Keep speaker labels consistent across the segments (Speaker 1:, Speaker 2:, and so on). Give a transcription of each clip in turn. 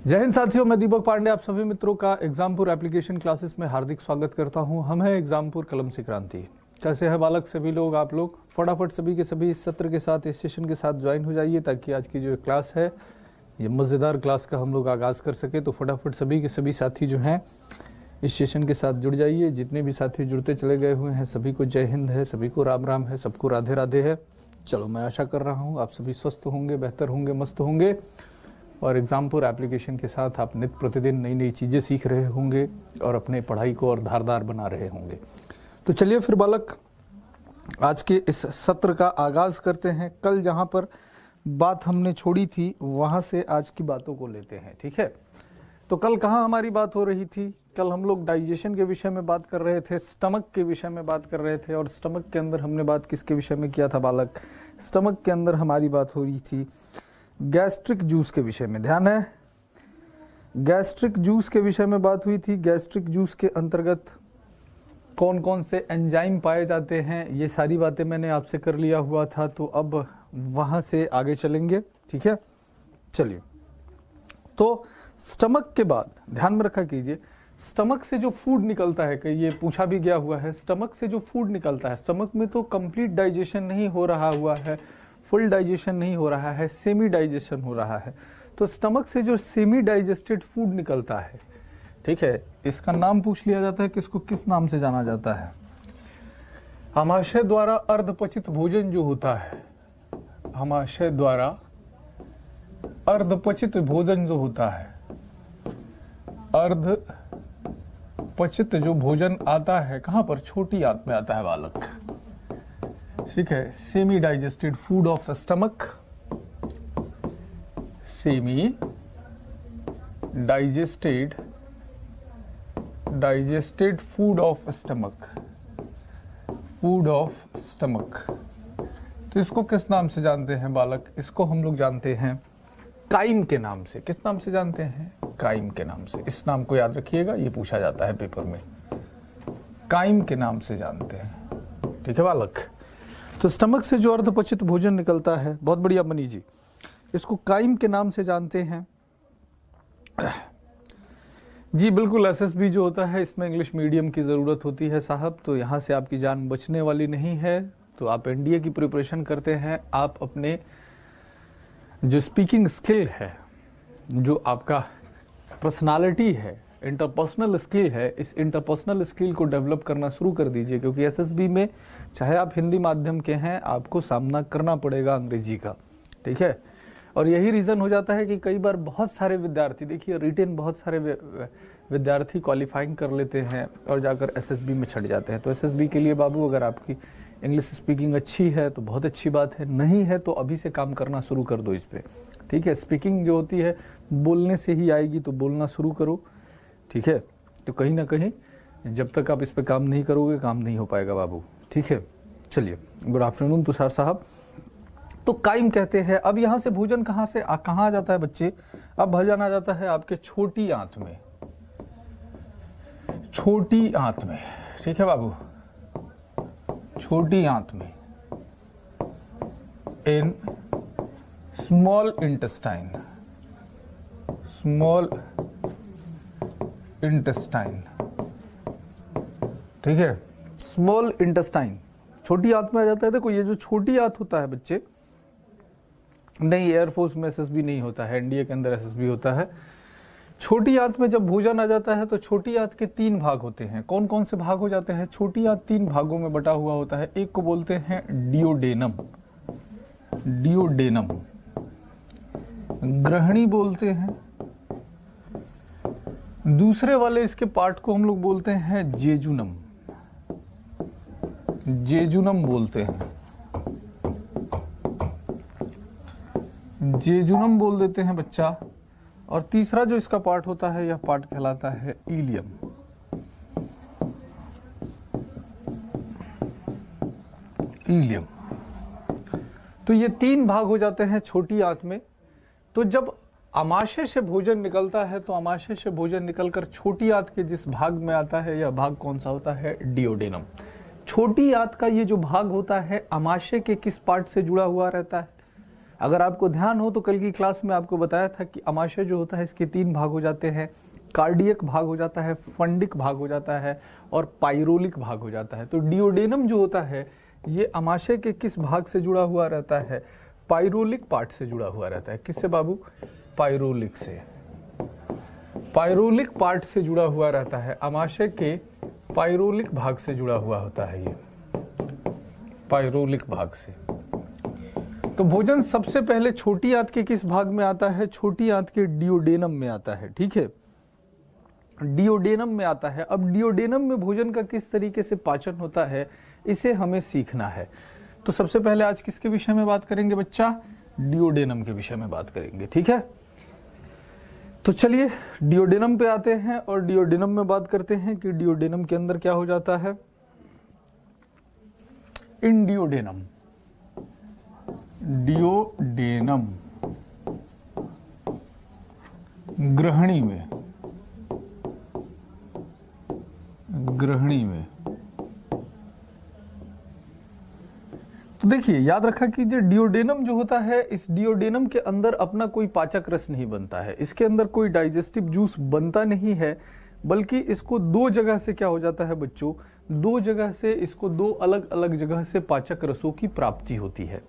Speaker 1: जय हिंद साथियों, मैं दीपक पांडे आप सभी मित्रों का एग्जामपुर एप्लीकेशन क्लासेस में हार्दिक स्वागत करता हूं। हम हैं एग्जामपुर कलम से क्रांति। कैसे है बालक सभी लोग? आप लोग फटाफट सभी के सभी इस सत्र के साथ, इस सेशन के साथ ज्वाइन हो जाइए ताकि आज की जो क्लास है ये मज़ेदार क्लास का हम लोग आगाज़ कर सके। तो फटाफट सभी के सभी साथी जो हैं इस सेशन के साथ जुड़ जाइए। जितने भी साथी जुड़ते चले गए हुए हैं सभी को जय हिंद है, सभी को राम राम है, सबको राधे राधे है। चलो, मैं आशा कर रहा हूँ आप सभी स्वस्थ होंगे, बेहतर होंगे, मस्त होंगे और एग्जामपुर एप्लीकेशन के साथ आप नित्य प्रतिदिन नई नई चीज़ें सीख रहे होंगे और अपने पढ़ाई को और धारदार बना रहे होंगे। तो चलिए फिर बालक, आज के इस सत्र का आगाज़ करते हैं। कल जहाँ पर बात हमने छोड़ी थी वहाँ से आज की बातों को लेते हैं, ठीक है? तो कल कहाँ हमारी बात हो रही थी? कल हम लोग डाइजेशन के विषय में बात कर रहे थे, स्टमक के विषय में बात कर रहे थे। और स्टमक के अंदर हमने बात किसके विषय में किया था बालक? स्टमक के अंदर हमारी बात हो रही थी गैस्ट्रिक जूस के विषय में। ध्यान है, गैस्ट्रिक जूस के विषय में बात हुई थी। गैस्ट्रिक जूस के अंतर्गत कौन कौन से एंजाइम पाए जाते हैं, ये सारी बातें मैंने आपसे कर लिया हुआ था। तो अब वहाँ से आगे चलेंगे, ठीक है? चलिए, तो स्टमक के बाद ध्यान में रखा कीजिए, स्टमक से जो फूड निकलता है, कि ये पूछा भी गया हुआ है, स्टमक से जो फूड निकलता है, स्टमक में तो कंप्लीट डाइजेशन नहीं हो रहा हुआ है, फुल डाइजेशन नहीं हो रहा है, सेमी डाइजेशन हो रहा है। तो स्टमक से जो सेमी डाइजेस्टेड फूड निकलता है, ठीक है, इसका नाम पूछ लिया जाता है कि इसको किस नाम से जाना जाता है? आमाशय द्वारा अर्धपचित भोजन जो होता है, आमाशय द्वारा अर्धपचित भोजन जो होता है, अर्धपचित जो भोजन आता है, कहाँ पर? छोटी आंत में आता है बालक, ठीक है? Semi digested food of stomach, semi digested food of stomach, food of stomach. तो इसको किस नाम से जानते हैं बालक? इसको हम लोग जानते हैं काइम के नाम से। किस नाम से जानते हैं? काइम के नाम से। इस नाम को याद रखिएगा, ये पूछा जाता है पेपर में। काइम के नाम से जानते हैं, ठीक है बालक? तो स्टमक से जो अर्धपचित भोजन निकलता है, बहुत बढ़िया बनी जी, इसको काइम के नाम से जानते हैं जी। बिल्कुल, एसएसबी जो होता है इसमें इंग्लिश मीडियम की ज़रूरत होती है साहब, तो यहाँ से आपकी जान बचने वाली नहीं है। तो आप एनडीए की प्रिपरेशन करते हैं, आप अपने जो स्पीकिंग स्किल है, जो आपका पर्सनालिटी है, इंटरपर्सनल स्किल है, इस इंटरपर्सनल स्किल को डेवलप करना शुरू कर दीजिए। क्योंकि एसएसबी में चाहे आप हिंदी माध्यम के हैं, आपको सामना करना पड़ेगा अंग्रेजी का, ठीक है? और यही रीज़न हो जाता है कि कई बार बहुत सारे विद्यार्थी, देखिए रिटेन बहुत सारे विद्यार्थी क्वालिफाइंग कर लेते हैं और जाकर एसएसबी में छट जाते हैं। तो एसएसबी के लिए बाबू, अगर आपकी इंग्लिश स्पीकिंग अच्छी है तो बहुत अच्छी बात है, नहीं है तो अभी से काम करना शुरू कर दो इस पर, ठीक है? स्पीकिंग जो होती है बोलने से ही आएगी, तो बोलना शुरू करो, ठीक है? तो कहीं ना कहीं जब तक आप इस पर काम नहीं करोगे, काम नहीं हो पाएगा बाबू, ठीक है? चलिए, गुड आफ्टरनून तुषार साहब। तो काइम कहते हैं। अब यहाँ से भोजन कहाँ आ जाता है बच्चे? अब भोजन आ जाता है आपके छोटी आंत में, छोटी आंत में, ठीक है बाबू? छोटी आंत में, in small intestine, small intestine, ठीक है? स्मॉल इंटेस्टाइन छोटी आंत में आ जाता है। देखो, ये जो छोटी आंत होता है बच्चे, नहीं एयरफोर्स में एसएसबी नहीं होता है, एनडीए के अंदर एसएसबी होता है। छोटी आंत में जब भोजन आ जाता है तो छोटी आंत के 3 भाग होते हैं। कौन कौन से भाग हो जाते हैं? छोटी आंत 3 भागों में बटा हुआ होता है। एक को बोलते हैं डियोडेनम, डियोडेनम ग्रहणी बोलते हैं। दूसरे वाले इसके पार्ट को हम लोग बोलते हैं जेजुनम, जेजुनम बोलते हैं, जेजुनम बोल देते हैं बच्चा। और तीसरा जो इसका पार्ट होता है, यह पार्ट कहलाता है इलियम, इलियम। तो ये 3 भाग हो जाते हैं छोटी आंत में। तो जब आमाशय से भोजन निकलता है तो आमाशय से भोजन निकलकर छोटी आंत के जिस भाग में आता है, यह भाग कौन सा होता है? डियोडेनम। छोटी आंत का ये जो भाग होता है आमाशय के किस पार्ट से जुड़ा हुआ रहता है? अगर आपको ध्यान हो तो कल की क्लास में आपको बताया था कि अमाशय जो होता है इसके 3 भाग हो जाते हैं, कार्डियक भाग हो जाता है, फंडिक भाग हो जाता है और पाइरोलिक भाग हो जाता है। तो डिओडेनम जो होता है ये अमाशय के किस भाग से जुड़ा हुआ रहता है? पाइरोलिक पार्ट से जुड़ा हुआ रहता है। किससे बाबू? पाइरोलिक से। पाइरोलिक पार्ट से जुड़ा हुआ रहता है, अमाशय के पाइरोलिक भाग से जुड़ा हुआ होता है ये, पाइरोलिक भाग से। तो भोजन सबसे पहले छोटी आंत के किस भाग में आता है? छोटी आंत के डिओडेनम में आता है। ठीक है, डिओडेनम में आता है। अब डिओडेनम में भोजन का किस तरीके से पाचन होता है इसे हमें सीखना है। तो सबसे पहले आज किसके विषय में बात करेंगे बच्चा? डिओडेनम के विषय में बात करेंगे। ठीक है, तो चलिए डिओडेनम पे आते हैं और डिओडेनम में बात करते हैं कि डिओडेनम के अंदर क्या हो जाता है। इन डिओडेनम, डिओडेनम ग्रहणी में, ग्रहणी में तो देखिए याद रखा कि जो डिओडेनम जो होता है, इस डिओडेनम के अंदर अपना कोई पाचक रस नहीं बनता है, इसके अंदर कोई डाइजेस्टिव जूस बनता नहीं है, बल्कि इसको 2 जगह से क्या हो जाता है बच्चों? 2 जगह से इसको 2 अलग अलग जगह से पाचक रसों की प्राप्ति होती है।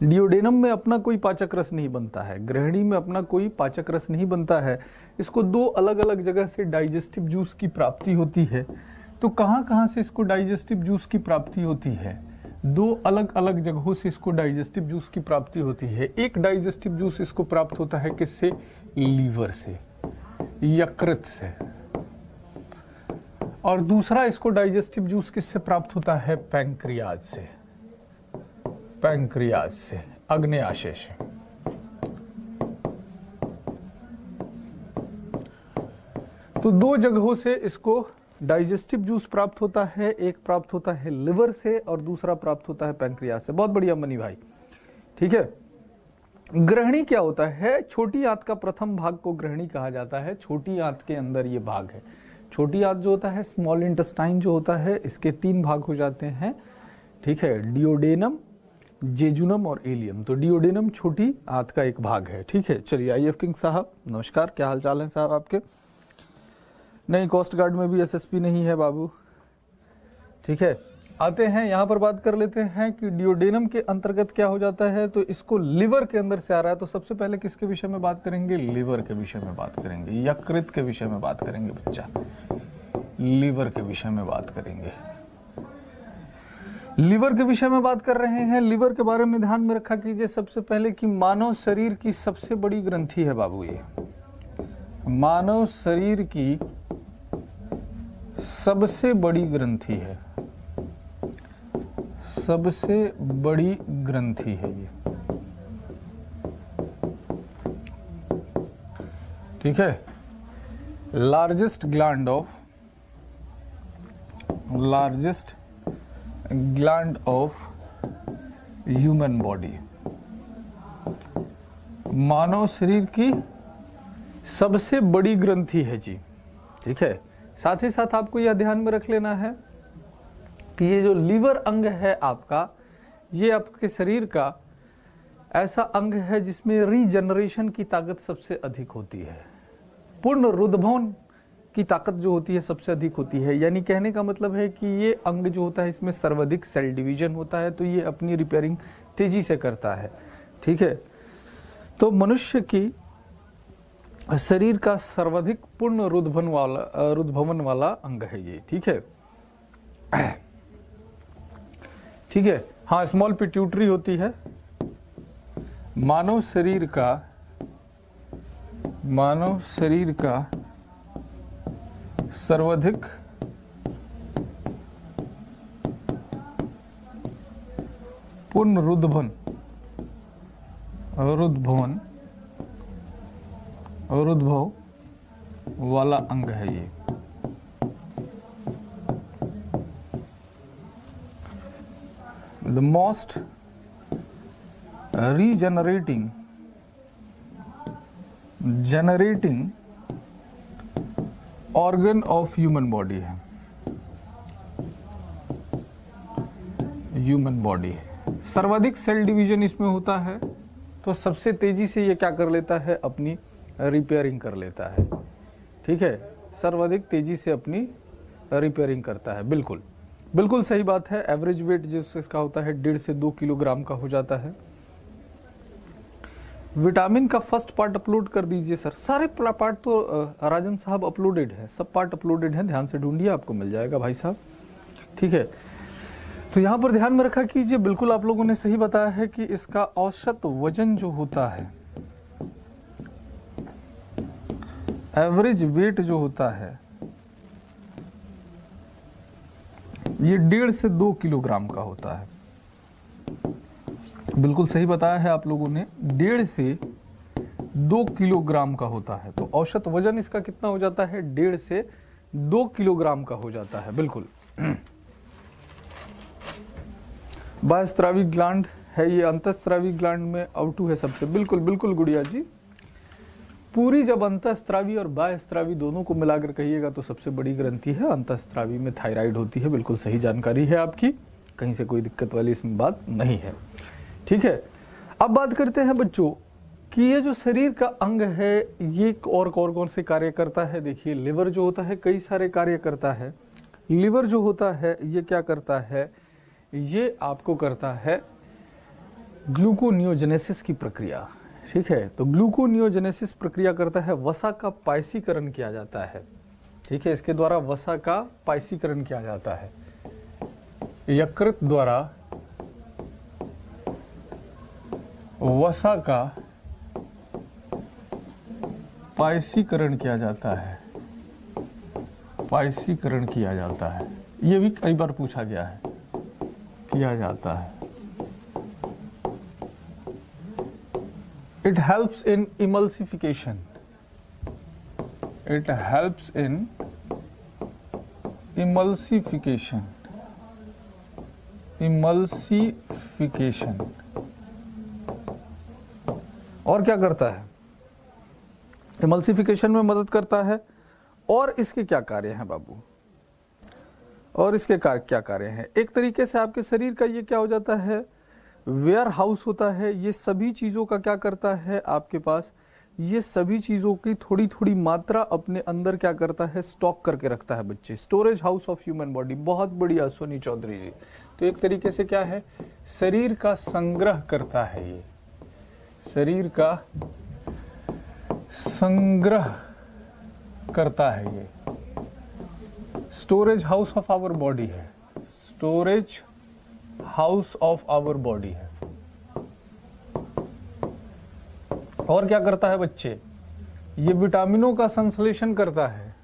Speaker 1: डिओडेनम में अपना कोई पाचक रस नहीं बनता है, ग्रहणी में अपना कोई पाचक रस नहीं बनता है, इसको 2 अलग अलग जगह से डाइजेस्टिव जूस की प्राप्ति होती है। तो कहाँ कहाँ से इसको डाइजेस्टिव जूस की प्राप्ति होती है? 2 अलग अलग जगहों से इसको डाइजेस्टिव जूस की प्राप्ति होती है। एक डाइजेस्टिव जूस इसको प्राप्त होता है किससे? लीवर से, यकृत से। और दूसरा इसको डाइजेस्टिव जूस किससे प्राप्त होता है? पैंक्रियाज से, पैंक्रियाज से, अग्न्याशय से। तो 2 जगहों से इसको डाइजेस्टिव जूस प्राप्त होता है, एक प्राप्त होता है लिवर से और दूसरा प्राप्त होता है पैंक्रियाज से। बहुत बढ़िया मनी भाई। ठीक है, ग्रहणी क्या होता है? छोटी आंत का प्रथम भाग को ग्रहणी कहा जाता है। छोटी आंत के अंदर ये भाग है। छोटी आंत जो होता है, स्मॉल इंटेस्टाइन जो होता है, इसके 3 भाग हो जाते हैं। ठीक है, डिओडेनम, जेजुनम और एलियम। तो डिओडेनम छोटी आंत का एक भाग है। ठीक है, चलिए आईएफ किंग साहब नमस्कार, क्या हाल चाल है साहब आपके? नहीं, कोस्ट गार्ड में भी एसएसपी नहीं है बाबू। ठीक है, आते हैं यहाँ पर बात कर लेते हैं कि डिओडेनम के अंतर्गत क्या हो जाता है। तो इसको लिवर के अंदर से आ रहा है। तो सबसे पहले किसके विषय में बात करेंगे? लिवर के विषय में बात करेंगे, यकृत के विषय में बात करेंगे बच्चा, लिवर के विषय में बात करेंगे। लिवर के विषय में बात कर रहे हैं। लिवर के बारे में ध्यान में रखा कीजिए सबसे पहले कि मानव शरीर की सबसे बड़ी ग्रंथि है बाबू। ये मानव शरीर की सबसे बड़ी ग्रंथि है, सबसे बड़ी ग्रंथि है ये। ठीक है, largest gland of human body, मानव शरीर की सबसे बड़ी ग्रंथि है जी। ठीक है, साथ ही साथ आपको यह ध्यान में रख लेना है कि ये जो लीवर अंग है आपका, ये आपके शरीर का ऐसा अंग है जिसमें रीजनरेशन की ताकत सबसे अधिक होती है। पूर्ण रुद्भवन की ताकत जो होती है सबसे अधिक होती है। यानी कहने का मतलब है कि ये अंग जो होता है इसमें सर्वाधिक सेल डिवीजन होता है, तो ये अपनी रिपेयरिंग तेजी से करता है। ठीक है, तो मनुष्य की शरीर का सर्वाधिक पूर्ण रुद्भवन वाला अंग है ये। ठीक है, ठीक है। हाँ, स्मॉल पिट्यूटरी होती है। मानव शरीर का सर्वाधिक पूर्ण रुद्भव वाला अंग है ये। The most regenerating organ of human body है, ह्यूमन बॉडी है। सर्वाधिक सेल डिवीजन इसमें होता है, तो सबसे तेजी से ये क्या कर लेता है, अपनी रिपेयरिंग कर लेता है। ठीक है, सर्वाधिक तेजी से अपनी रिपेयरिंग करता है। बिल्कुल बिल्कुल सही बात है। एवरेज वेट जो इसका होता है 1.5 से 2 किलोग्राम का हो जाता है। विटामिन का फर्स्ट पार्ट अपलोड कर दीजिए सर। सारे पार्ट तो राजन साहब अपलोडेड है, सब पार्ट अपलोडेड है, ध्यान से ढूंढिए, आपको मिल जाएगा भाई साहब। ठीक है, तो यहाँ पर ध्यान में रखा कीजिए, बिल्कुल आप लोगों ने सही बताया है कि इसका औसत वजन जो होता है, एवरेज वेट जो होता है, ये 1.5 से 2 किलोग्राम का होता है। बिल्कुल सही बताया है आप लोगों ने, 1.5 से 2 किलोग्राम का होता है। तो औसत वजन इसका कितना हो जाता है, 1.5 से 2 किलोग्राम का हो जाता है। बिल्कुल बाह्यस्रावी ग्लैंड है ये, अंतःस्रावी ग्लैंड में आउटू है सबसे। बिल्कुल बिल्कुल गुड़िया जी, पूरी जब अंतःस्रावी और बाह्यस्रावी दोनों को मिलाकर कहिएगा तो सबसे बड़ी ग्रंथि है अंतःस्रावी में थायराइड होती है। बिल्कुल सही जानकारी है आपकी, कहीं से कोई दिक्कत वाली इसमें बात नहीं है। ठीक है, अब बात करते हैं बच्चों कि ये जो शरीर का अंग है ये और कौन से कार्य करता है। देखिए, लिवर जो होता है कई सारे कार्य करता है। लिवर जो होता है ये क्या करता है, ये आपको करता है ग्लूकोनियोजेनेसिस की प्रक्रिया। ठीक है, तो ग्लूकोनियोजेनेसिस प्रक्रिया करता है, वसा का पायसीकरण किया जाता है। ठीक है, इसके द्वारा वसा का पायसीकरण किया जाता है, यकृत द्वारा वसा का पायसीकरण किया जाता है, पायसीकरण किया जाता है। ये भी कई बार पूछा गया है, किया जाता है। It helps in emulsification. It helps in emulsification. Emulsification. और क्या करता है, emulsification में मदद करता है। और इसके क्या कार्य हैं बाबू, और इसके क्या कार्य हैं। एक तरीके से आपके शरीर का ये क्या हो जाता है, वेयर हाउस होता है। ये सभी चीज़ों का क्या करता है आपके पास, ये सभी चीज़ों की थोड़ी थोड़ी मात्रा अपने अंदर क्या करता है, स्टॉक करके रखता है बच्चे। Storage house of human body, बहुत बढ़िया सोनी चौधरी जी। तो एक तरीके से क्या है, शरीर का संग्रह करता है, ये शरीर का संग्रह करता है, ये storage house of our body है, storage house of our body है। और क्या करता है बच्चे, ये विटामिनों का संश्लेषण करता है,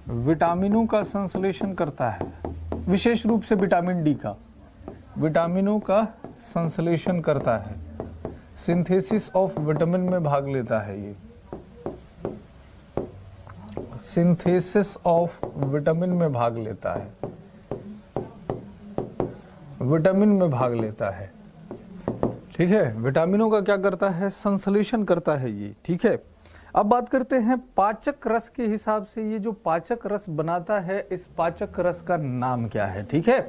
Speaker 1: विटामिनों का संश्लेषण करता है, विशेष रूप से विटामिन डी का, विटामिनों का संश्लेषण करता है, सिंथेसिस ऑफ विटामिन में भाग लेता है, ये सिंथेसिस ऑफ विटामिन में भाग लेता है, विटामिन में भाग लेता है। ठीक है, विटामिनों का क्या करता है, संश्लेषण करता है ये। ठीक है, अब बात करते हैं पाचक रस के हिसाब से, ये जो पाचक रस बनाता है इस पाचक रस का नाम क्या है। ठीक है,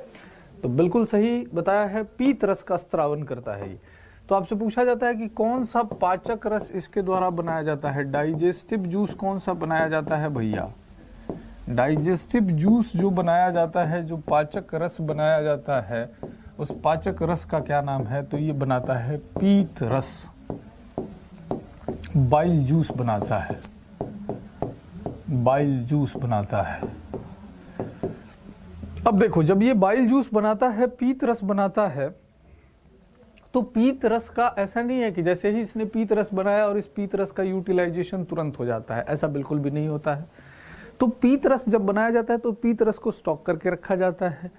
Speaker 1: तो बिल्कुल सही बताया है, पीत रस का स्त्रावन करता है ये। तो आपसे पूछा जाता है कि कौन सा पाचक रस इसके द्वारा बनाया जाता है, डाइजेस्टिव जूस कौन सा बनाया जाता है भैया। डाइजेस्टिव जूस जो बनाया जाता है, जो पाचक रस बनाया जाता है, उस पाचक रस का क्या नाम है, तो ये बनाता है पीत रस, बाइल जूस बनाता है, बाइल जूस बनाता है। अब देखो, जब ये बाइल जूस बनाता है, पीत रस बनाता है, तो पीत रस का ऐसा नहीं है कि जैसे ही इसने पीत रस बनाया और इस पीत रस का यूटिलाइजेशन तुरंत हो जाता है, ऐसा बिल्कुल भी नहीं होता है। तो पीत रस जब बनाया जाता है तो पीत रस को स्टॉक करके रखा जाता है।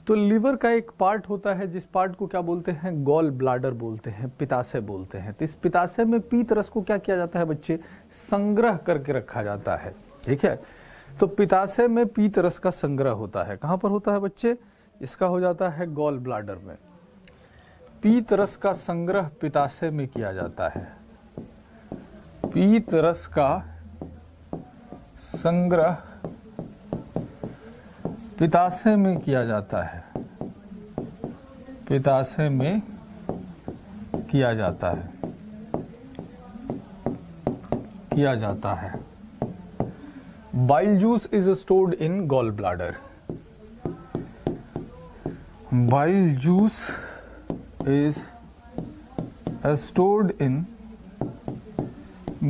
Speaker 1: तो लिवर का एक पार्ट होता है जिस पार्ट को क्या बोलते हैं, गॉल ब्लाडर बोलते हैं, पित्ताशय बोलते हैं। तो इस पित्ताशय में पीत रस को क्या किया जाता है बच्चे, संग्रह करके रखा जाता है। ठीक है, तो पित्ताशय में पीत रस का संग्रह होता है। कहाँ पर होता है बच्चे, इसका हो जाता है गॉल ब्लाडर में। पीत रस का संग्रह पित्ताशय में किया जाता है, पीत रस का संग्रह पित्ताशय में किया जाता है, पित्ताशय में किया जाता है, किया जाता है। Bile juice is stored in gall bladder. Bile juice is stored in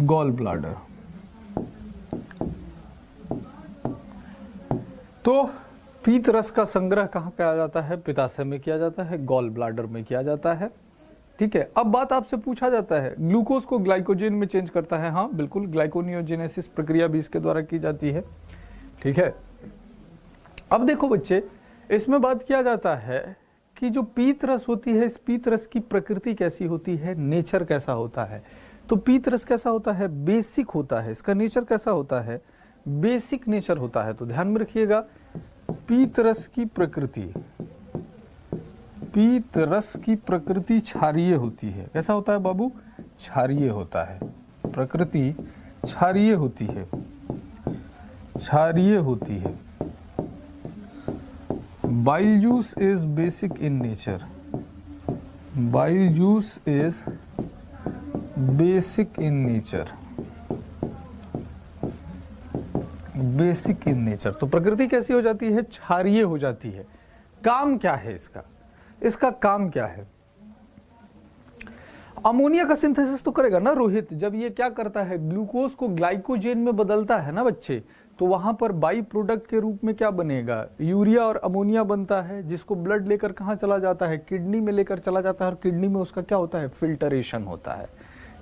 Speaker 1: gall bladder. तो पीत रस का संग्रह कहाँ किया जाता है? पित्ताशय में किया जाता है, गॉल ब्लैडर में किया जाता है। ठीक है, अब बात आपसे पूछा जाता है ग्लूकोज को ग्लाइकोजन में चेंज करता है। हाँ बिल्कुल, ग्लाइकोनियोजेनेसिस प्रक्रिया भी इसके द्वारा की जाती है। ठीक है, अब देखो बच्चे, इसमें बात किया जाता है कि जो पीत रस होती है, इस पीत रस की प्रकृति कैसी होती है, नेचर कैसा होता है। तो पीत रस कैसा होता है? बेसिक होता है। इसका नेचर कैसा होता है? बेसिक नेचर होता है। तो ध्यान में रखिएगा, पीत रस की प्रकृति, पीत रस की प्रकृति क्षारीय होती है। कैसा होता है बाबू? क्षारीय होता है। प्रकृति क्षारीय होती है, क्षारीय होती है। Bile juice is basic in nature. Bile juice is basic in nature. Basic in nature. तो प्रकृति कैसी हो जाती है? क्षारीय हो जाती है। काम क्या है इसका? इसका काम क्या है? अमोनिया का सिंथेसिस तो करेगा ना रोहित। जब ये क्या करता है, ग्लूकोज को ग्लाइकोजेन में बदलता है ना बच्चे, तो वहां पर बाई प्रोडक्ट के रूप में क्या बनेगा? यूरिया और अमोनिया बनता है, जिसको ब्लड लेकर कहाँ चला जाता है? किडनी में लेकर चला जाता है। और किडनी में उसका क्या होता है? फिल्टरेशन होता है।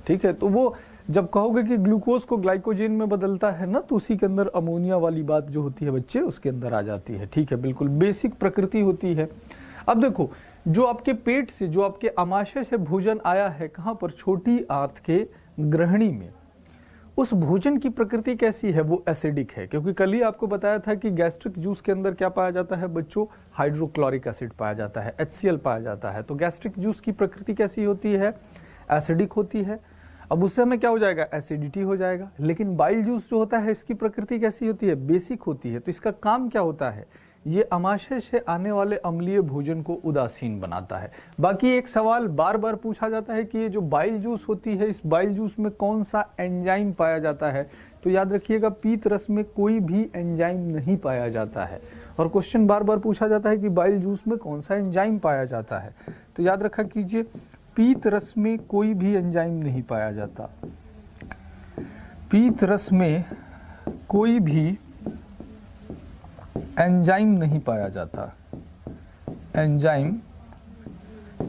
Speaker 1: ठीक है, तो वो जब कहोगे कि ग्लूकोज को ग्लाइकोजेन में बदलता है ना, तो उसी के अंदर अमोनिया वाली बात जो होती है बच्चे, उसके अंदर आ जाती है। ठीक है, बिल्कुल बेसिक प्रकृति होती है। अब देखो, जो आपके पेट से, जो आपके आमाशय से भोजन आया है, कहाँ पर? छोटी आंत के ग्रहणी में, उस भोजन की प्रकृति कैसी है? वो एसिडिक है। क्योंकि कल ही आपको बताया था कि गैस्ट्रिक जूस के अंदर क्या पाया जाता है बच्चों? हाइड्रोक्लोरिक एसिड पाया जाता है, HCl पाया जाता है। तो गैस्ट्रिक जूस की प्रकृति कैसी होती है? एसिडिक होती है। अब उससे हमें क्या हो जाएगा? एसिडिटी हो जाएगा। लेकिन बाइल जूस जो होता है, इसकी प्रकृति कैसी होती है? बेसिक होती है। तो इसका काम क्या होता है? ये अमाशय से आने वाले अम्लीय भोजन को उदासीन बनाता है। बाकी एक सवाल बार बार पूछा जाता है कि ये जो बाइल जूस होती है, इस बाइल जूस में कौन सा एंजाइम पाया जाता है? तो याद रखिएगा, पीत रस में कोई भी एंजाइम नहीं पाया जाता है। और क्वेश्चन बार बार पूछा जाता है कि बाइल जूस में कौन सा एंजाइम पाया जाता है। तो याद रखा कीजिए, पीत रस में कोई भी एंजाइम नहीं पाया जाता। पीत रस में कोई भी एंजाइम नहीं पाया जाता। एंजाइम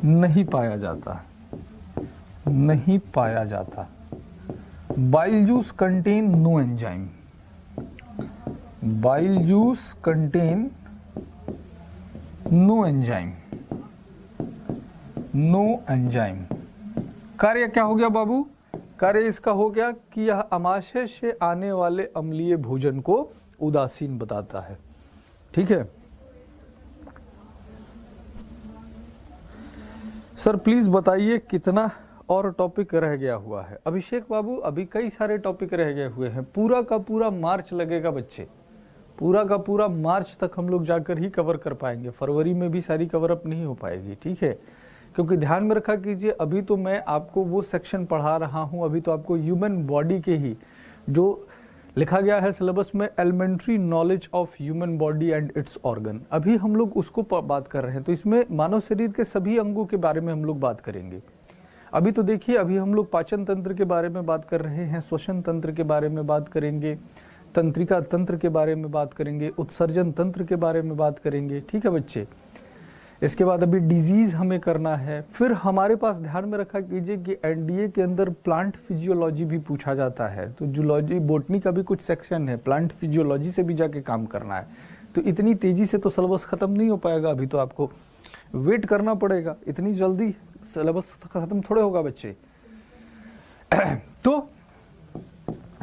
Speaker 1: नहीं पाया जाता, नहीं पाया जाता। Bile juice contain no enzyme. Bile juice contain no enzyme, no enzyme. कार्य क्या हो गया बाबू? कार्य इसका हो गया कि यह आमाशय से आने वाले अम्लीय भोजन को उदासीन बताता है। ठीक है सर, प्लीज बताइए कितना और टॉपिक रह गया हुआ है? अभिषेक बाबू, अभी कई सारे टॉपिक रह गए हुए हैं। पूरा का पूरा मार्च लगेगा बच्चे, पूरा का पूरा मार्च तक हम लोग जाकर ही कवर कर पाएंगे। फरवरी में भी सारी कवर अप नहीं हो पाएगी। ठीक है, क्योंकि ध्यान में रखा कीजिए, अभी तो मैं आपको वो सेक्शन पढ़ा रहा हूँ, अभी तो आपको ह्यूमन बॉडी के ही जो लिखा गया है सिलेबस में, elementary knowledge of human body and its organ, अभी हम लोग उसको बात कर रहे हैं। तो इसमें मानव शरीर के सभी अंगों के बारे में हम लोग बात करेंगे। अभी तो देखिए, अभी हम लोग पाचन तंत्र के बारे में बात कर रहे हैं, श्वसन तंत्र के बारे में बात करेंगे, तंत्रिका तंत्र के बारे में बात करेंगे, उत्सर्जन तंत्र के बारे में बात करेंगे। ठीक है बच्चे, इसके बाद अभी डिजीज हमें करना है। फिर हमारे पास ध्यान में रखा कीजिए कि एनडीए के अंदर प्लांट फिजियोलॉजी भी पूछा जाता है। तो जूलॉजी, बोटनी का भी कुछ सेक्शन है, प्लांट फिजियोलॉजी से भी जाके काम करना है। तो इतनी तेजी से तो सिलेबस खत्म नहीं हो पाएगा, अभी तो आपको वेट करना पड़ेगा। इतनी जल्दी सिलेबस खत्म थोड़े होगा बच्चे। तो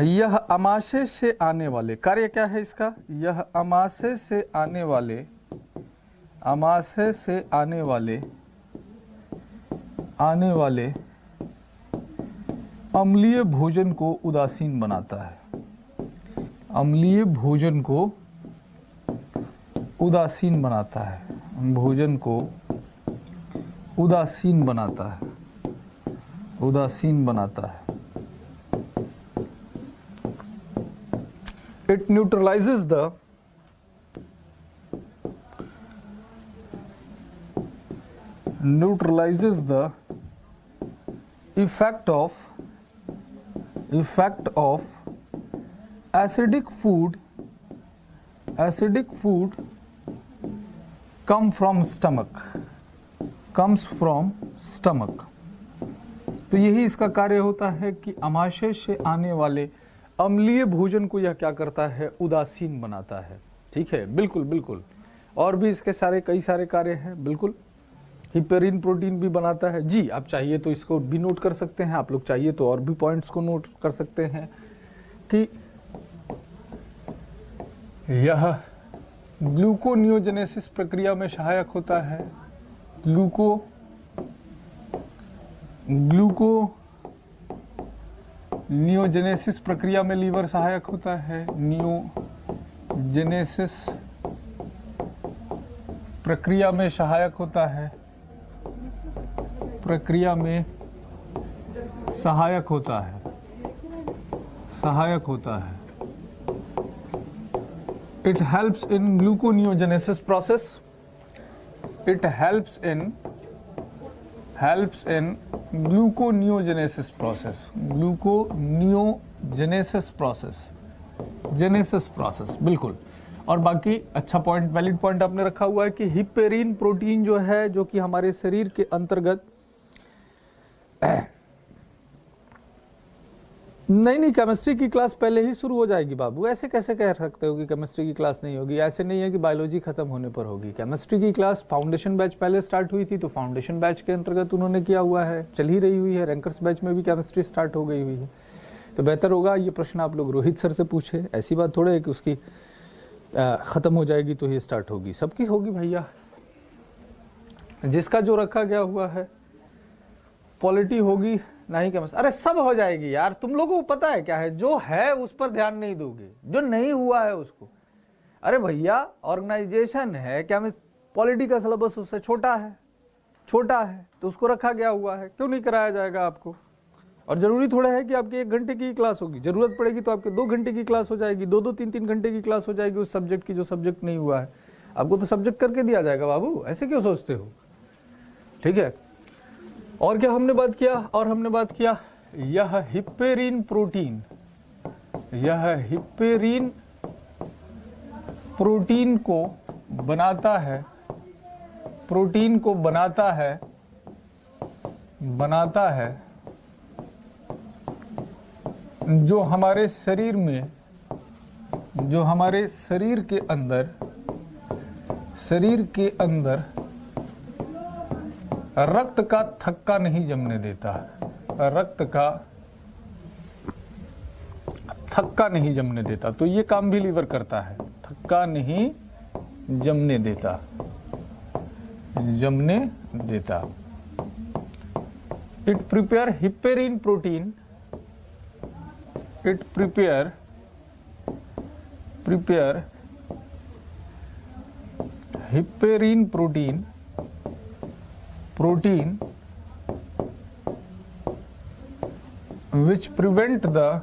Speaker 1: यह आमाशय से आने वाले, कार्य क्या है इसका? यह आमाशय से आने वाले, आमाशय से आने वाले अम्लीय भोजन को उदासीन बनाता है। अम्लीय भोजन को उदासीन बनाता है, भोजन को उदासीन बनाता है। उदासीन बनाता है। It neutralises the effect of acidic food comes from stomach। तो यही इसका कार्य होता है कि आमाशय से आने वाले अम्लीय भोजन को यह क्या करता है, उदासीन बनाता है। ठीक है, बिल्कुल बिल्कुल। और भी इसके कई सारे कार्य हैं। बिल्कुल, हिपेरिन प्रोटीन भी बनाता है जी। आप चाहिए तो इसको भी नोट कर सकते हैं, आप लोग चाहिए तो और भी पॉइंट्स को नोट कर सकते हैं कि यह ग्लूकोनियोजेनेसिस प्रक्रिया में सहायक होता है। ग्लूकोनियोजेनेसिस प्रक्रिया में लीवर सहायक होता है। नियोजेनेसिस प्रक्रिया में सहायक होता है, प्रक्रिया में सहायक होता है। It helps in gluconeogenesis process. It helps in gluconeogenesis process, बिल्कुल। और बाकी अच्छा पॉइंट, वैलिड पॉइंट आपने रखा हुआ है कि हिपेरिन प्रोटीन जो है, जो कि हमारे शरीर के अंतर्गत नहीं, केमिस्ट्री की क्लास पहले ही शुरू हो जाएगी बाबू। ऐसे कैसे कह सकते हो कि केमिस्ट्री की क्लास नहीं होगी? ऐसे नहीं है कि बायोलॉजी खत्म होने पर होगी। केमिस्ट्री की क्लास फाउंडेशन बैच पहले स्टार्ट हुई थी, तो फाउंडेशन बैच के अंतर्गत उन्होंने किया हुआ है, चल ही रही हुई है। रैंकर्स बैच में भी केमिस्ट्री स्टार्ट हो गई हुई है। तो बेहतर होगा ये प्रश्न आप लोग रोहित सर से पूछे। ऐसी बात थोड़ा है कि उसकी खत्म हो जाएगी तो ये स्टार्ट होगी, सबकी होगी भैया। जिसका जो रखा गया हुआ है, पॉलिटी होगी नहीं केमिस्ट्री, अरे सब हो जाएगी यार। तुम लोगों को पता है क्या है, जो है उस पर ध्यान नहीं दोगे, जो नहीं हुआ है उसको। अरे भैया, ऑर्गेनाइजेशन है, पॉलिटी का सिलेबस उससे छोटा है तो उसको रखा गया हुआ है, क्यों नहीं कराया जाएगा आपको? और जरूरी थोड़ा है कि आपकी 1 घंटे की क्लास होगी, जरूरत पड़ेगी तो आपके 2 घंटे की क्लास हो जाएगी, 2-2, 3-3 घंटे की क्लास हो जाएगी उस सब्जेक्ट की जो सब्जेक्ट नहीं हुआ है। आपको तो सब्जेक्ट करके दिया जाएगा बाबू, ऐसे क्यों सोचते हो? ठीक है। और क्या हमने बात किया, यह हिपेरिन प्रोटीन को बनाता है जो हमारे शरीर के अंदर रक्त का थक्का नहीं जमने देता, तो ये काम भी लीवर करता है, थक्का नहीं जमने देता। It prepare heparin protein, heparin protein which prevent the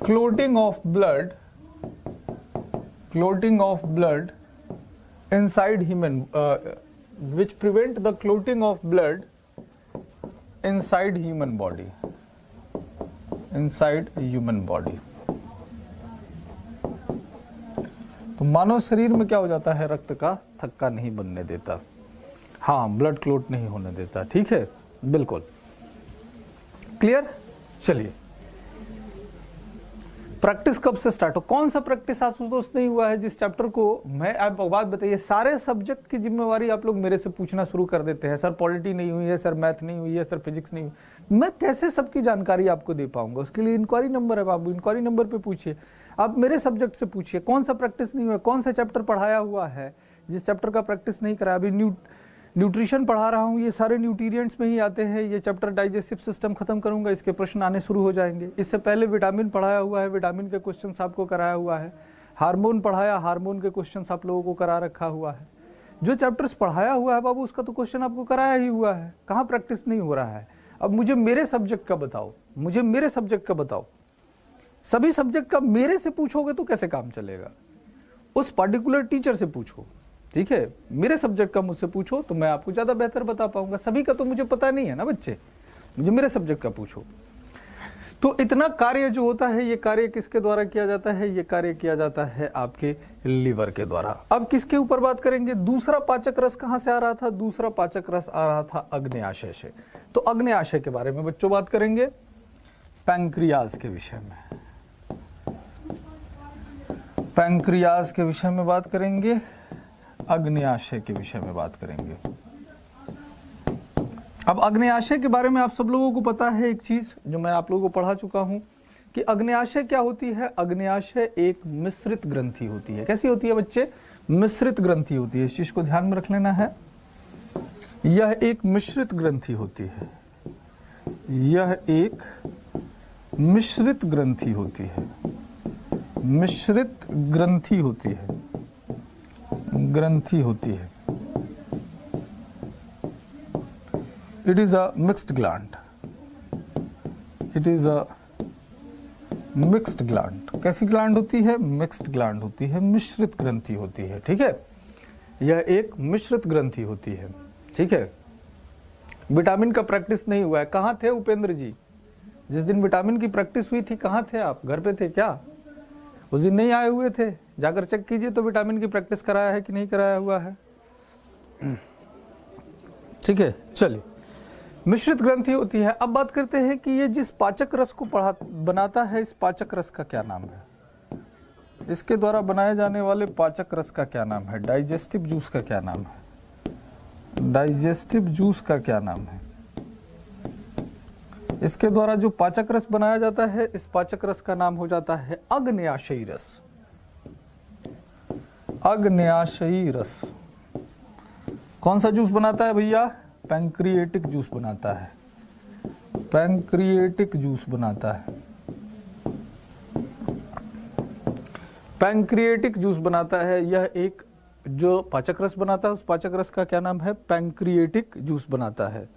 Speaker 1: clotting of blood inside human inside human body। तो मानव शरीर में क्या हो जाता है, रक्त का थक्का नहीं बनने देता, हाँ, ब्लड क्लोट नहीं होने देता। ठीक है, बिल्कुल क्लियर। चलिए, प्रैक्टिस कब से स्टार्ट हो? कौन सा प्रैक्टिस आशुतोष नहीं हुआ है जिस चैप्टर को मैं, आप बात बताइए। सारे सब्जेक्ट की जिम्मेवारी आप लोग मेरे से पूछना शुरू कर देते हैं, सर पॉलिटी नहीं हुई है, सर मैथ नहीं हुई है, सर फिजिक्स नहीं हुई। मैं कैसे सबकी जानकारी आपको दे पाऊंगा? उसके लिए इंक्वायरी नंबर है बाबू, इंक्वायरी नंबर पे पूछिए। आप मेरे सब्जेक्ट से पूछिए कौन सा प्रैक्टिस नहीं हुआ, कौन सा चैप्टर पढ़ाया हुआ है जिस चैप्टर का प्रैक्टिस नहीं कराया। अभी न्यूट्रिशन पढ़ा रहा हूँ, ये सारे न्यूट्रिएंट्स में ही आते हैं। ये चैप्टर डाइजेस्टिव सिस्टम खत्म करूंगा, इसके प्रश्न आने शुरू हो जाएंगे। इससे पहले विटामिन पढ़ाया हुआ है, विटामिन के क्वेश्चन आपको कराया हुआ है। हार्मोन पढ़ाया, हार्मोन के क्वेश्चन आप लोगों को करा रखा हुआ है। जो चैप्टर्स पढ़ाया हुआ है बाबू उसका तो क्वेश्चन आपको कराया ही हुआ है, कहाँ प्रैक्टिस नहीं हो रहा है। अब मुझे मेरे सब्जेक्ट का बताओ, मुझे मेरे सब्जेक्ट का बताओ। सभी सब्जेक्ट का मेरे से पूछोगे तो कैसे काम चलेगा, उस पर्टिकुलर टीचर से पूछो, ठीक है। मेरे सब्जेक्ट का मुझसे पूछो तो मैं आपको ज़्यादा बेहतर बता पाऊंगा। सभी का तो मुझे पता नहीं है ना बच्चे, मुझे मेरे सब्जेक्ट का पूछो। तो इतना कार्य जो होता है, ये कार्य किसके द्वारा किया जाता है, ये कार्य किया जाता है आपके लीवर के द्वारा। अब किसके ऊपर बात करेंगे, दूसरा पाचक रस कहाँ से आ रहा था, दूसरा पाचक रस आ रहा था अग्न्याशय से। तो अग्न्याशय के बारे में बच्चों बात करेंगे, पैंक्रियाज के विषय में, पैंक्रियाज के विषय में बात करेंगे, अग्न्याशय के विषय में बात करेंगे। अब अग्न्याशय के बारे में आप सब लोगों को पता है एक चीज जो मैं आप लोगों को पढ़ा चुका हूं कि अग्न्याशय क्या होती है। अग्न्याशय एक मिश्रित ग्रंथि होती है। कैसी होती है बच्चे, मिश्रित ग्रंथि होती है। इस चीज को ध्यान में रख लेना है, यह एक मिश्रित ग्रंथि होती है, यह एक मिश्रित ग्रंथि होती है, मिश्रित ग्रंथि होती है, ग्रंथि होती है। It is a mixed gland, it is a mixed gland. कैसी ग्लैंड होती है, मिक्स्ड ग्लैंड होती है, मिश्रित ग्रंथि होती है, ठीक है। यह एक मिश्रित ग्रंथि होती है, ठीक है। विटामिन का प्रैक्टिस नहीं हुआ है, कहाँ थे उपेंद्र जी, जिस दिन विटामिन की प्रैक्टिस हुई थी कहाँ थे आप, घर पे थे क्या, उस दिन नहीं आए हुए थे, जाकर चेक कीजिए तो विटामिन की प्रैक्टिस कराया है कि नहीं कराया हुआ है, ठीक है। चलिए, मिश्रित ग्रंथि होती है। अब बात करते हैं कि ये जिस पाचक रस को बनाता है, इस पाचक रस का क्या नाम है, इसके द्वारा बनाए जाने वाले पाचक रस का क्या नाम है, डाइजेस्टिव जूस का क्या नाम है, डाइजेस्टिव जूस का क्या नाम है। इसके द्वारा जो पाचक रस बनाया जाता है, इस पाचक रस का नाम हो जाता है अग्न्याशयी रस, अग्न्याशयी रस। कौन सा जूस बनाता है भैया, पैंक्रिएटिक जूस बनाता है, पैंक्रिएटिक जूस बनाता है, पैंक्रिएटिक जूस बनाता है। यह एक जो पाचक रस बनाता है, उस पाचक रस का क्या नाम है, पैंक्रिएटिक जूस बनाता है,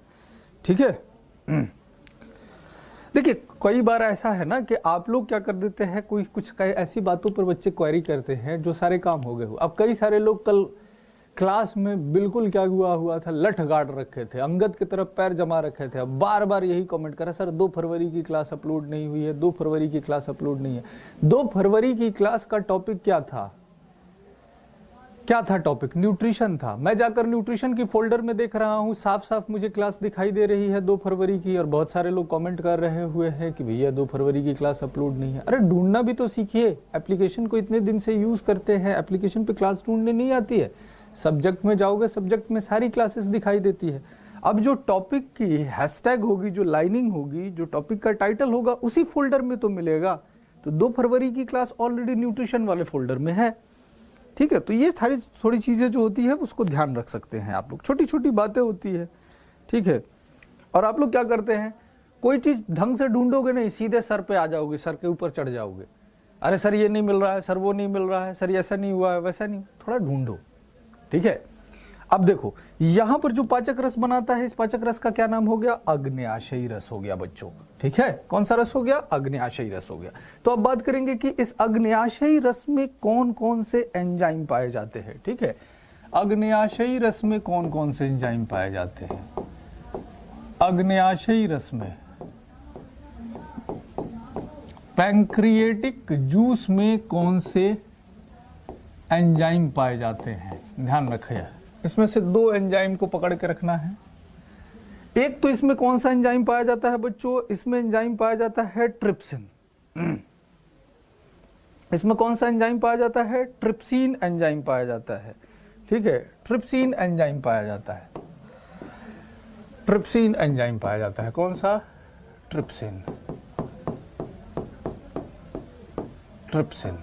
Speaker 1: ठीक है। देखिए, कई बार ऐसा है ना कि आप लोग क्या कर देते हैं, कोई कुछ ऐसी बातों पर बच्चे क्वेरी करते हैं जो सारे काम हो गए हो। अब कई सारे लोग कल क्लास में बिल्कुल क्या हुआ था, लठ गाड़ रखे थे, अंगद की तरफ पैर जमा रखे थे, अब बार बार यही कमेंट करा, सर 2 फरवरी की क्लास अपलोड नहीं हुई है, 2 फरवरी की क्लास अपलोड नहीं है। 2 फरवरी की क्लास का टॉपिक क्या था, क्या था टॉपिक, न्यूट्रिशन था। मैं जाकर न्यूट्रिशन की फोल्डर में देख रहा हूँ, साफ साफ मुझे क्लास दिखाई दे रही है 2 फरवरी की, और बहुत सारे लोग कमेंट कर रहे हुए हैं कि भैया 2 फरवरी की क्लास अपलोड नहीं है। अरे ढूंढना भी तो सीखिए, एप्लीकेशन को इतने दिन से यूज करते हैं, एप्लीकेशन पे क्लास ढूंढने नहीं आती है। सब्जेक्ट में जाओगे, सब्जेक्ट में सारी क्लासेस दिखाई देती है। अब जो टॉपिक की हैशटैग होगी, जो लाइनिंग होगी, जो टॉपिक का टाइटल होगा, उसी फोल्डर में तो मिलेगा। तो 2 फरवरी की क्लास ऑलरेडी न्यूट्रिशन वाले फोल्डर में है, ठीक है। तो ये सारी थोड़ी चीज़ें जो होती है उसको ध्यान रख सकते हैं आप लोग, छोटी छोटी बातें होती है, ठीक है। और आप लोग क्या करते हैं, कोई चीज़ ढंग से ढूंढोगे नहीं, सीधे सर पे आ जाओगे, सर के ऊपर चढ़ जाओगे। अरे सर ये नहीं मिल रहा है, सर वो नहीं मिल रहा है, सर ऐसा नहीं हुआ है, वैसा नहीं, थोड़ा ढूंढो, ठीक है। अब देखो, यहां पर जो पाचक रस बनाता है, इस पाचक रस का क्या नाम हो गया, अग्न्याशयी रस हो गया बच्चों, ठीक है। कौन सा रस हो गया, अग्न्याशयी रस हो गया। तो अब बात करेंगे कि इस अग्न्याशयी रस में कौन कौन से एंजाइम पाए जाते हैं, ठीक है। अग्न्याशयी रस में कौन कौन से एंजाइम पाए जाते हैं, अग्न्याशयी रस में पैंक्रिएटिक जूस में कौन से एंजाइम पाए जाते हैं, ध्यान रखिए। इसमें से 2 एंजाइम को पकड़ के रखना है। एक तो इसमें कौन सा एंजाइम पाया जाता है बच्चों, इसमें एंजाइम पाया जाता है ट्रिप्सिन। इसमें कौन सा एंजाइम पाया जाता है, ट्रिप्सिन एंजाइम पाया जाता है, ठीक है। ट्रिप्सिन एंजाइम पाया जाता है, ट्रिप्सिन एंजाइम पाया जाता है। कौन सा, ट्रिप्सिन, ट्रिप्सिन,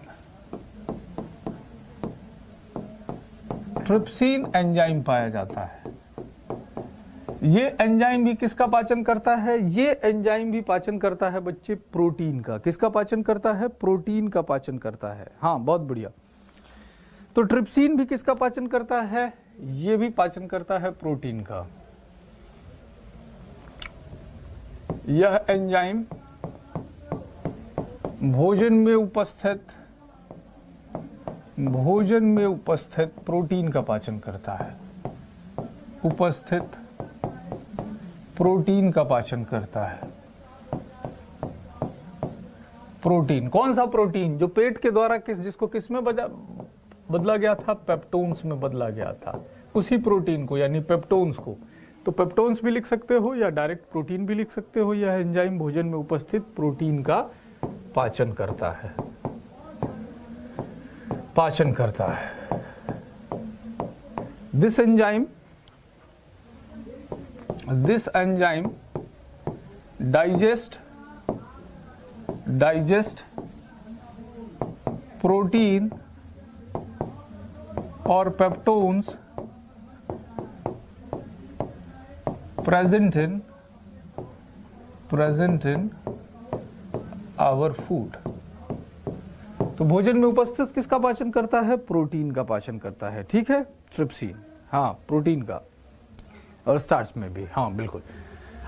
Speaker 1: ट्रिप्सिन एंजाइम पाया जाता है। ये एंजाइम भी किसका पाचन करता है, ये एंजाइम भी पाचन करता है बच्चे प्रोटीन का। किसका पाचन करता है, प्रोटीन का पाचन करता है। हाँ, बहुत बढ़िया। तो ट्रिप्सिन भी किसका पाचन करता है, ये भी पाचन करता है प्रोटीन का। यह एंजाइम भोजन में उपस्थित प्रोटीन का पाचन करता है। उपस्थित प्रोटीन का पाचन करता है। प्रोटीन, कौन सा प्रोटीन? जो पेट के द्वारा जिसको किस में बदला गया था? पेप्टोन्स में बदला गया था। उसी प्रोटीन को यानी पेप्टोन्स को। तो पेप्टोन्स भी लिख सकते हो या डायरेक्ट प्रोटीन भी लिख सकते हो। यह एंजाइम भोजन में उपस्थित प्रोटीन का पाचन करता है। पाचन करता है। दिस एंजाइम डाइजेस्ट प्रोटीन और peptones present in our food। तो भोजन में उपस्थित किसका पाचन करता है? प्रोटीन का पाचन करता है। ठीक है, ट्रिप्सिन, हाँ प्रोटीन का, और स्टार्च में भी, हाँ बिल्कुल।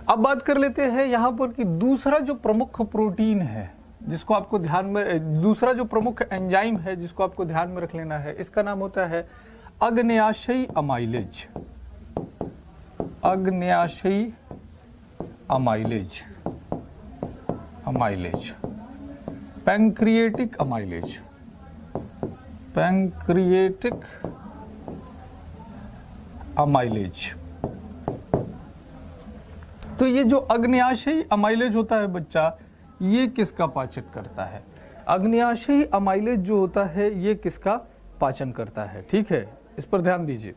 Speaker 1: अब बात कर लेते हैं यहाँ पर कि दूसरा जो प्रमुख प्रोटीन है जिसको आपको ध्यान में, दूसरा जो प्रमुख एंजाइम है जिसको आपको ध्यान में रख लेना है, इसका नाम होता है अग्न्याशयी अमाइलेज। अग्न्याशयी amylase, pancreatic amylase, pancreatic amylase. तो ये जो अग्न्याशयी अमाइलेज होता है बच्चा, ये किसका पाचन करता है? अग्न्याशयी अमाइलेज जो होता है ये किसका पाचन करता है? ठीक है, इस पर ध्यान दीजिए।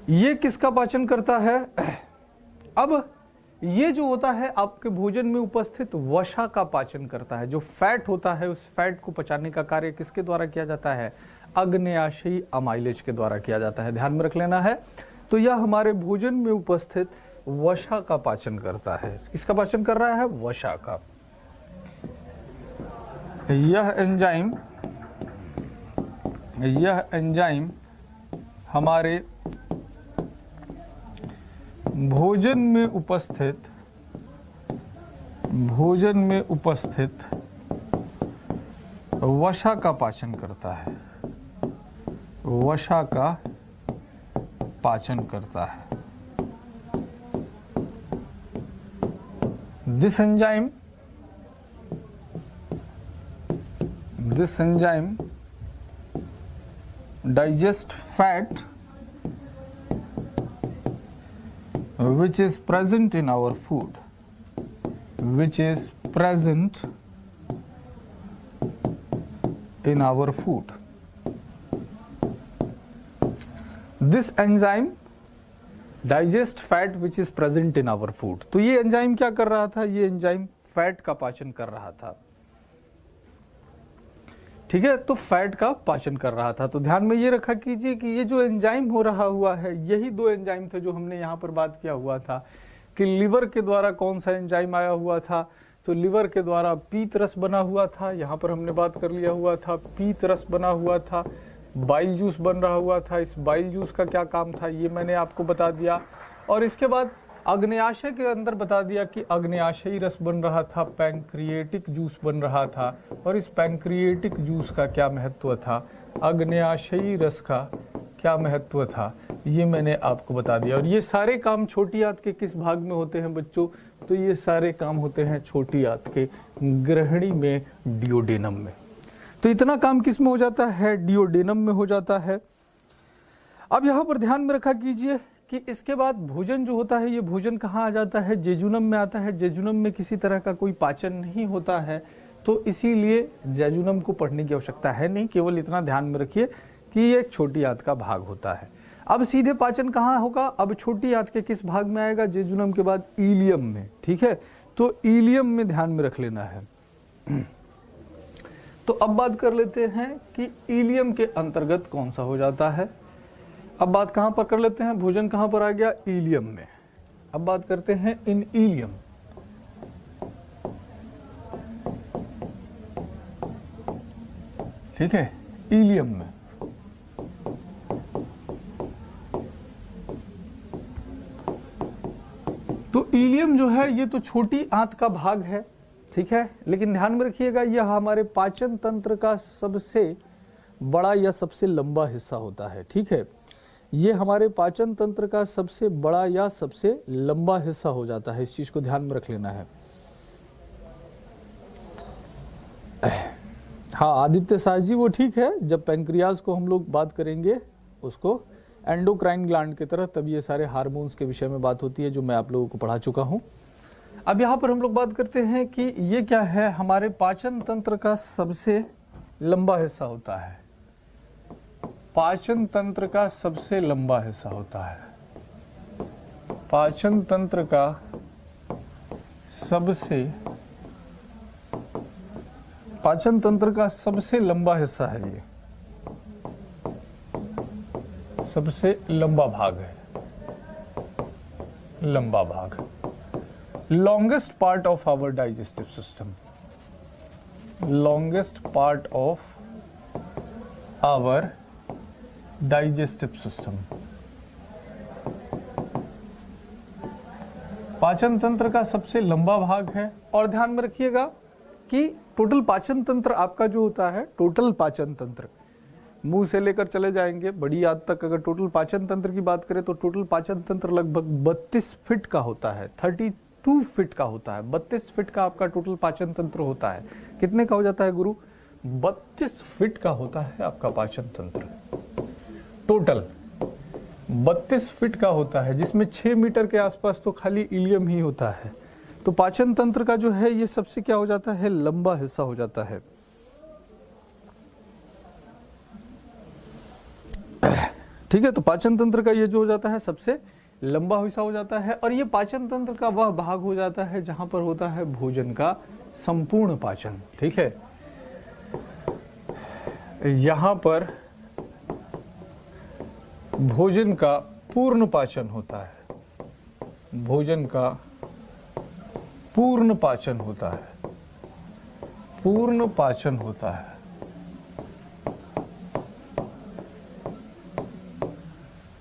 Speaker 1: ये किसका पाचन करता है? अब ये जो होता है आपके भोजन में उपस्थित वसा का पाचन करता है। जो फैट होता है उस फैट को पचाने का कार्य किसके द्वारा किया जाता है? अग्न्याशयी अमाइलेज के द्वारा किया जाता है। ध्यान में रख लेना है। तो यह हमारे भोजन में उपस्थित वसा का पाचन करता है। किसका पाचन कर रहा है? वसा का। यह एंजाइम हमारे भोजन में उपस्थित वसा का पाचन करता है। वसा का पाचन करता है। This enzyme digest fat which is present in our food, This enzyme digest fat which is present in our food. तो ये एंजाइम क्या कर रहा था? ये एंजाइम फैट का पाचन कर रहा था। ठीक है, तो फैट का पाचन कर रहा था। तो ध्यान में ये रखा कीजिए कि ये जो एंजाइम हो रहा हुआ है, यही दो एंजाइम थे जो हमने यहाँ पर बात किया हुआ था कि लिवर के द्वारा कौन सा एंजाइम आया हुआ था। तो लिवर के द्वारा पीत रस बना हुआ था। यहाँ पर हमने बात कर लिया हुआ था, पीत रस बना हुआ था, बाइल जूस बन रहा हुआ था। इस बाइल जूस का क्या काम था ये मैंने आपको बता दिया। और इसके बाद अग्न्याशय के अंदर बता दिया कि अग्न्याशयी रस बन रहा था, पैंक्रिएटिक जूस बन रहा था। और इस पैंक्रिएटिक जूस का क्या महत्व था, अग्न्याशयी रस का क्या महत्व था, ये मैंने आपको बता दिया। और ये सारे काम छोटी आंत के किस भाग में होते हैं बच्चों? तो ये सारे काम होते हैं छोटी आंत के ग्रहणी में, डियोडेनम में। तो इतना काम किस में हो जाता है? डियोडेनम में हो जाता है। अब यहाँ पर ध्यान में रखा कीजिए कि इसके बाद भोजन जो होता है, ये भोजन कहाँ आ जाता है? जेजुनम में आता है। जेजुनम में किसी तरह का कोई पाचन नहीं होता है, तो इसीलिए जेजुनम को पढ़ने की आवश्यकता है नहीं। केवल इतना ध्यान में रखिए कि ये एक छोटी आंत का भाग होता है। अब सीधे पाचन कहाँ होगा? अब छोटी आंत के किस भाग में आएगा? जेजुनम के बाद इलियम में। ठीक है, तो इलियम में ध्यान में रख लेना है। तो अब बात कर लेते हैं कि इलियम के अंतर्गत कौन सा हो जाता है। अब बात कहां पर कर लेते हैं? भोजन कहां पर आ गया? इलियम में। अब बात करते हैं इन इलियम। ठीक है, इलियम में। इलियम जो है ये तो छोटी आंत का भाग है, ठीक है, लेकिन ध्यान में रखिएगा यह हमारे पाचन तंत्र का सबसे बड़ा या सबसे लंबा हिस्सा होता है, ठीक है। ये हमारे पाचन तंत्र का सबसे बड़ा या सबसे लंबा हिस्सा हो जाता है, इस चीज को ध्यान में रख लेना है। हाँ आदित्य साह जी वो ठीक है, जब पैंक्रियाज को हम लोग बात करेंगे उसको एंडोक्राइन ग्लैंड की तरह, तब ये सारे हार्मोन्स के विषय में बात होती है जो मैं आप लोगों को पढ़ा चुका हूँ। अब यहाँ पर हम लोग बात करते हैं कि ये क्या है, हमारे पाचन तंत्र का सबसे लंबा हिस्सा होता है, पाचन तंत्र का सबसे लंबा हिस्सा होता है, पाचन तंत्र का सबसे लंबा हिस्सा है, ये सबसे लंबा भाग है, लंबा भाग, longest part of our digestive system, longest part of our digestive system. पाचन तंत्र का सबसे लंबा भाग है। और ध्यान में रखिएगा कि टोटल पाचन तंत्र आपका जो होता है, टोटल पाचन तंत्र मुंह से लेकर चले जाएंगे बड़ी आंत तक, अगर टोटल पाचन तंत्र की बात करें तो टोटल पाचन तंत्र लगभग 32 फीट का होता है, 32 फीट का होता है, 32 फीट का आपका टोटल पाचन तंत्र होता है। कितने का हो जाता है गुरु? 32 फीट का होता है आपका पाचन तंत्र, टोटल 32 फीट का होता है, जिसमें 6 मीटर के आसपास तो खाली इलियम ही होता है। तो पाचन तंत्र का जो है ये सबसे क्या हो जाता है, लंबा हिस्सा हो जाता है। ठीक है, तो पाचन तंत्र का ये जो हो जाता है सबसे लंबा हिस्सा हो जाता है। और ये पाचन तंत्र का वह भाग हो जाता है जहां पर होता है भोजन का संपूर्ण पाचन, ठीक है। यहां पर भोजन का पूर्ण पाचन होता है, भोजन का पूर्ण पाचन होता है, पूर्ण पाचन होता है।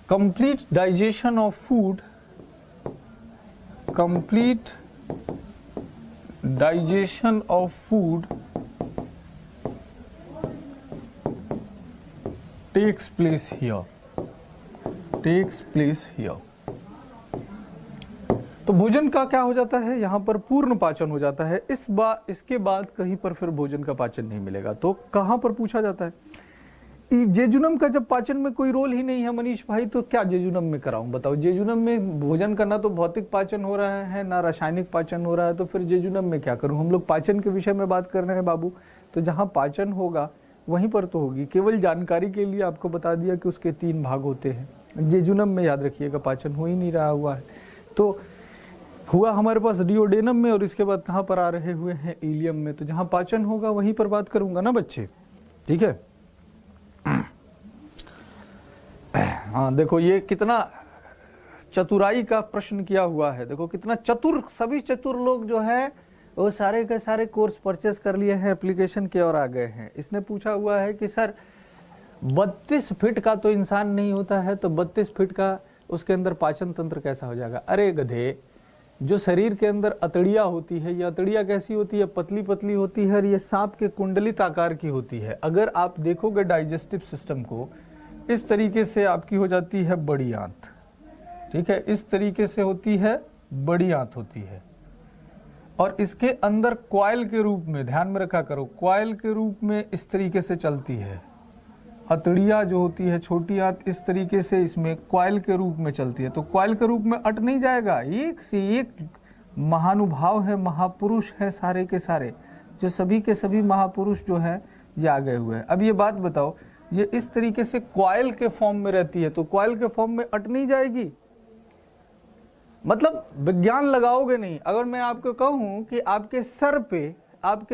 Speaker 1: Complete digestion of food, complete digestion of food takes place here, takes place here। तो भोजन का क्या हो जाता है, यहां पर पूर्ण पाचन हो जाता है। इसके बाद कहीं पर फिर भोजन का पाचन नहीं मिलेगा। तो कहां पर पूछा जाता है, जेजुनम का जब पाचन में कोई रोल ही नहीं है मनीष भाई, तो क्या जेजुनम में कराऊं बताओ। जेजुनम में भोजन करना तो भौतिक पाचन हो रहा है ना रासायनिक पाचन हो रहा है, तो फिर जेजुनम में क्या करूं। हम लोग पाचन के विषय में बात कर रहे हैं बाबू, तो जहां पाचन होगा वहीं पर तो होगी। केवल जानकारी के लिए आपको बता दिया कि उसके 3 भाग होते हैं। जेजुनम में याद रखिएगा पाचन हो ही नहीं रहा हुआ है, तो हुआ हमारे पास डिओडेनम में, और इसके बाद कहाँ पर आ रहे हुए हैं, इलियम में। तो जहाँ पाचन होगा वहीं पर बात करूंगा ना बच्चे, ठीक है। हाँ देखो ये कितना चतुराई का प्रश्न किया हुआ है, देखो कितना चतुर, सभी चतुर लोग जो है वो सारे के सारे कोर्स परचेस कर लिए हैं एप्लीकेशन के और आ गए हैं। इसने पूछा हुआ है कि सर 32 फीट का तो इंसान नहीं होता है, तो 32 फीट का उसके अंदर पाचन तंत्र कैसा हो जाएगा। अरे गधे, जो शरीर के अंदर अतड़िया होती है, ये अतड़िया कैसी होती है, पतली पतली होती है, और ये सांप के कुंडलित आकार की होती है। अगर आप देखोगे डाइजेस्टिव सिस्टम को, इस तरीके से आपकी हो जाती है बड़ी आंत, ठीक है, इस तरीके से होती है बड़ी आंत होती है, और इसके अंदर क्वाइल के रूप में, ध्यान में रखा करो, क्वाइल के रूप में इस तरीके से चलती है। अतड़िया जो होती है छोटी आंत, इस तरीके से इसमें क्वाइल के रूप में चलती है। तो क्वाइल के रूप में अट नहीं जाएगा, एक से एक महानुभाव है, महापुरुष है सारे के सारे, जो सभी के सभी महापुरुष जो है ये आ गए हुए हैं। अब ये बात बताओ, ये इस तरीके से क्वाइल के फॉर्म में रहती है, तो क्वाइल के फॉर्म में अट नहीं जाएगी, मतलब विज्ञान लगाओगे नहीं। अगर मैं आपको कहूं कि आपके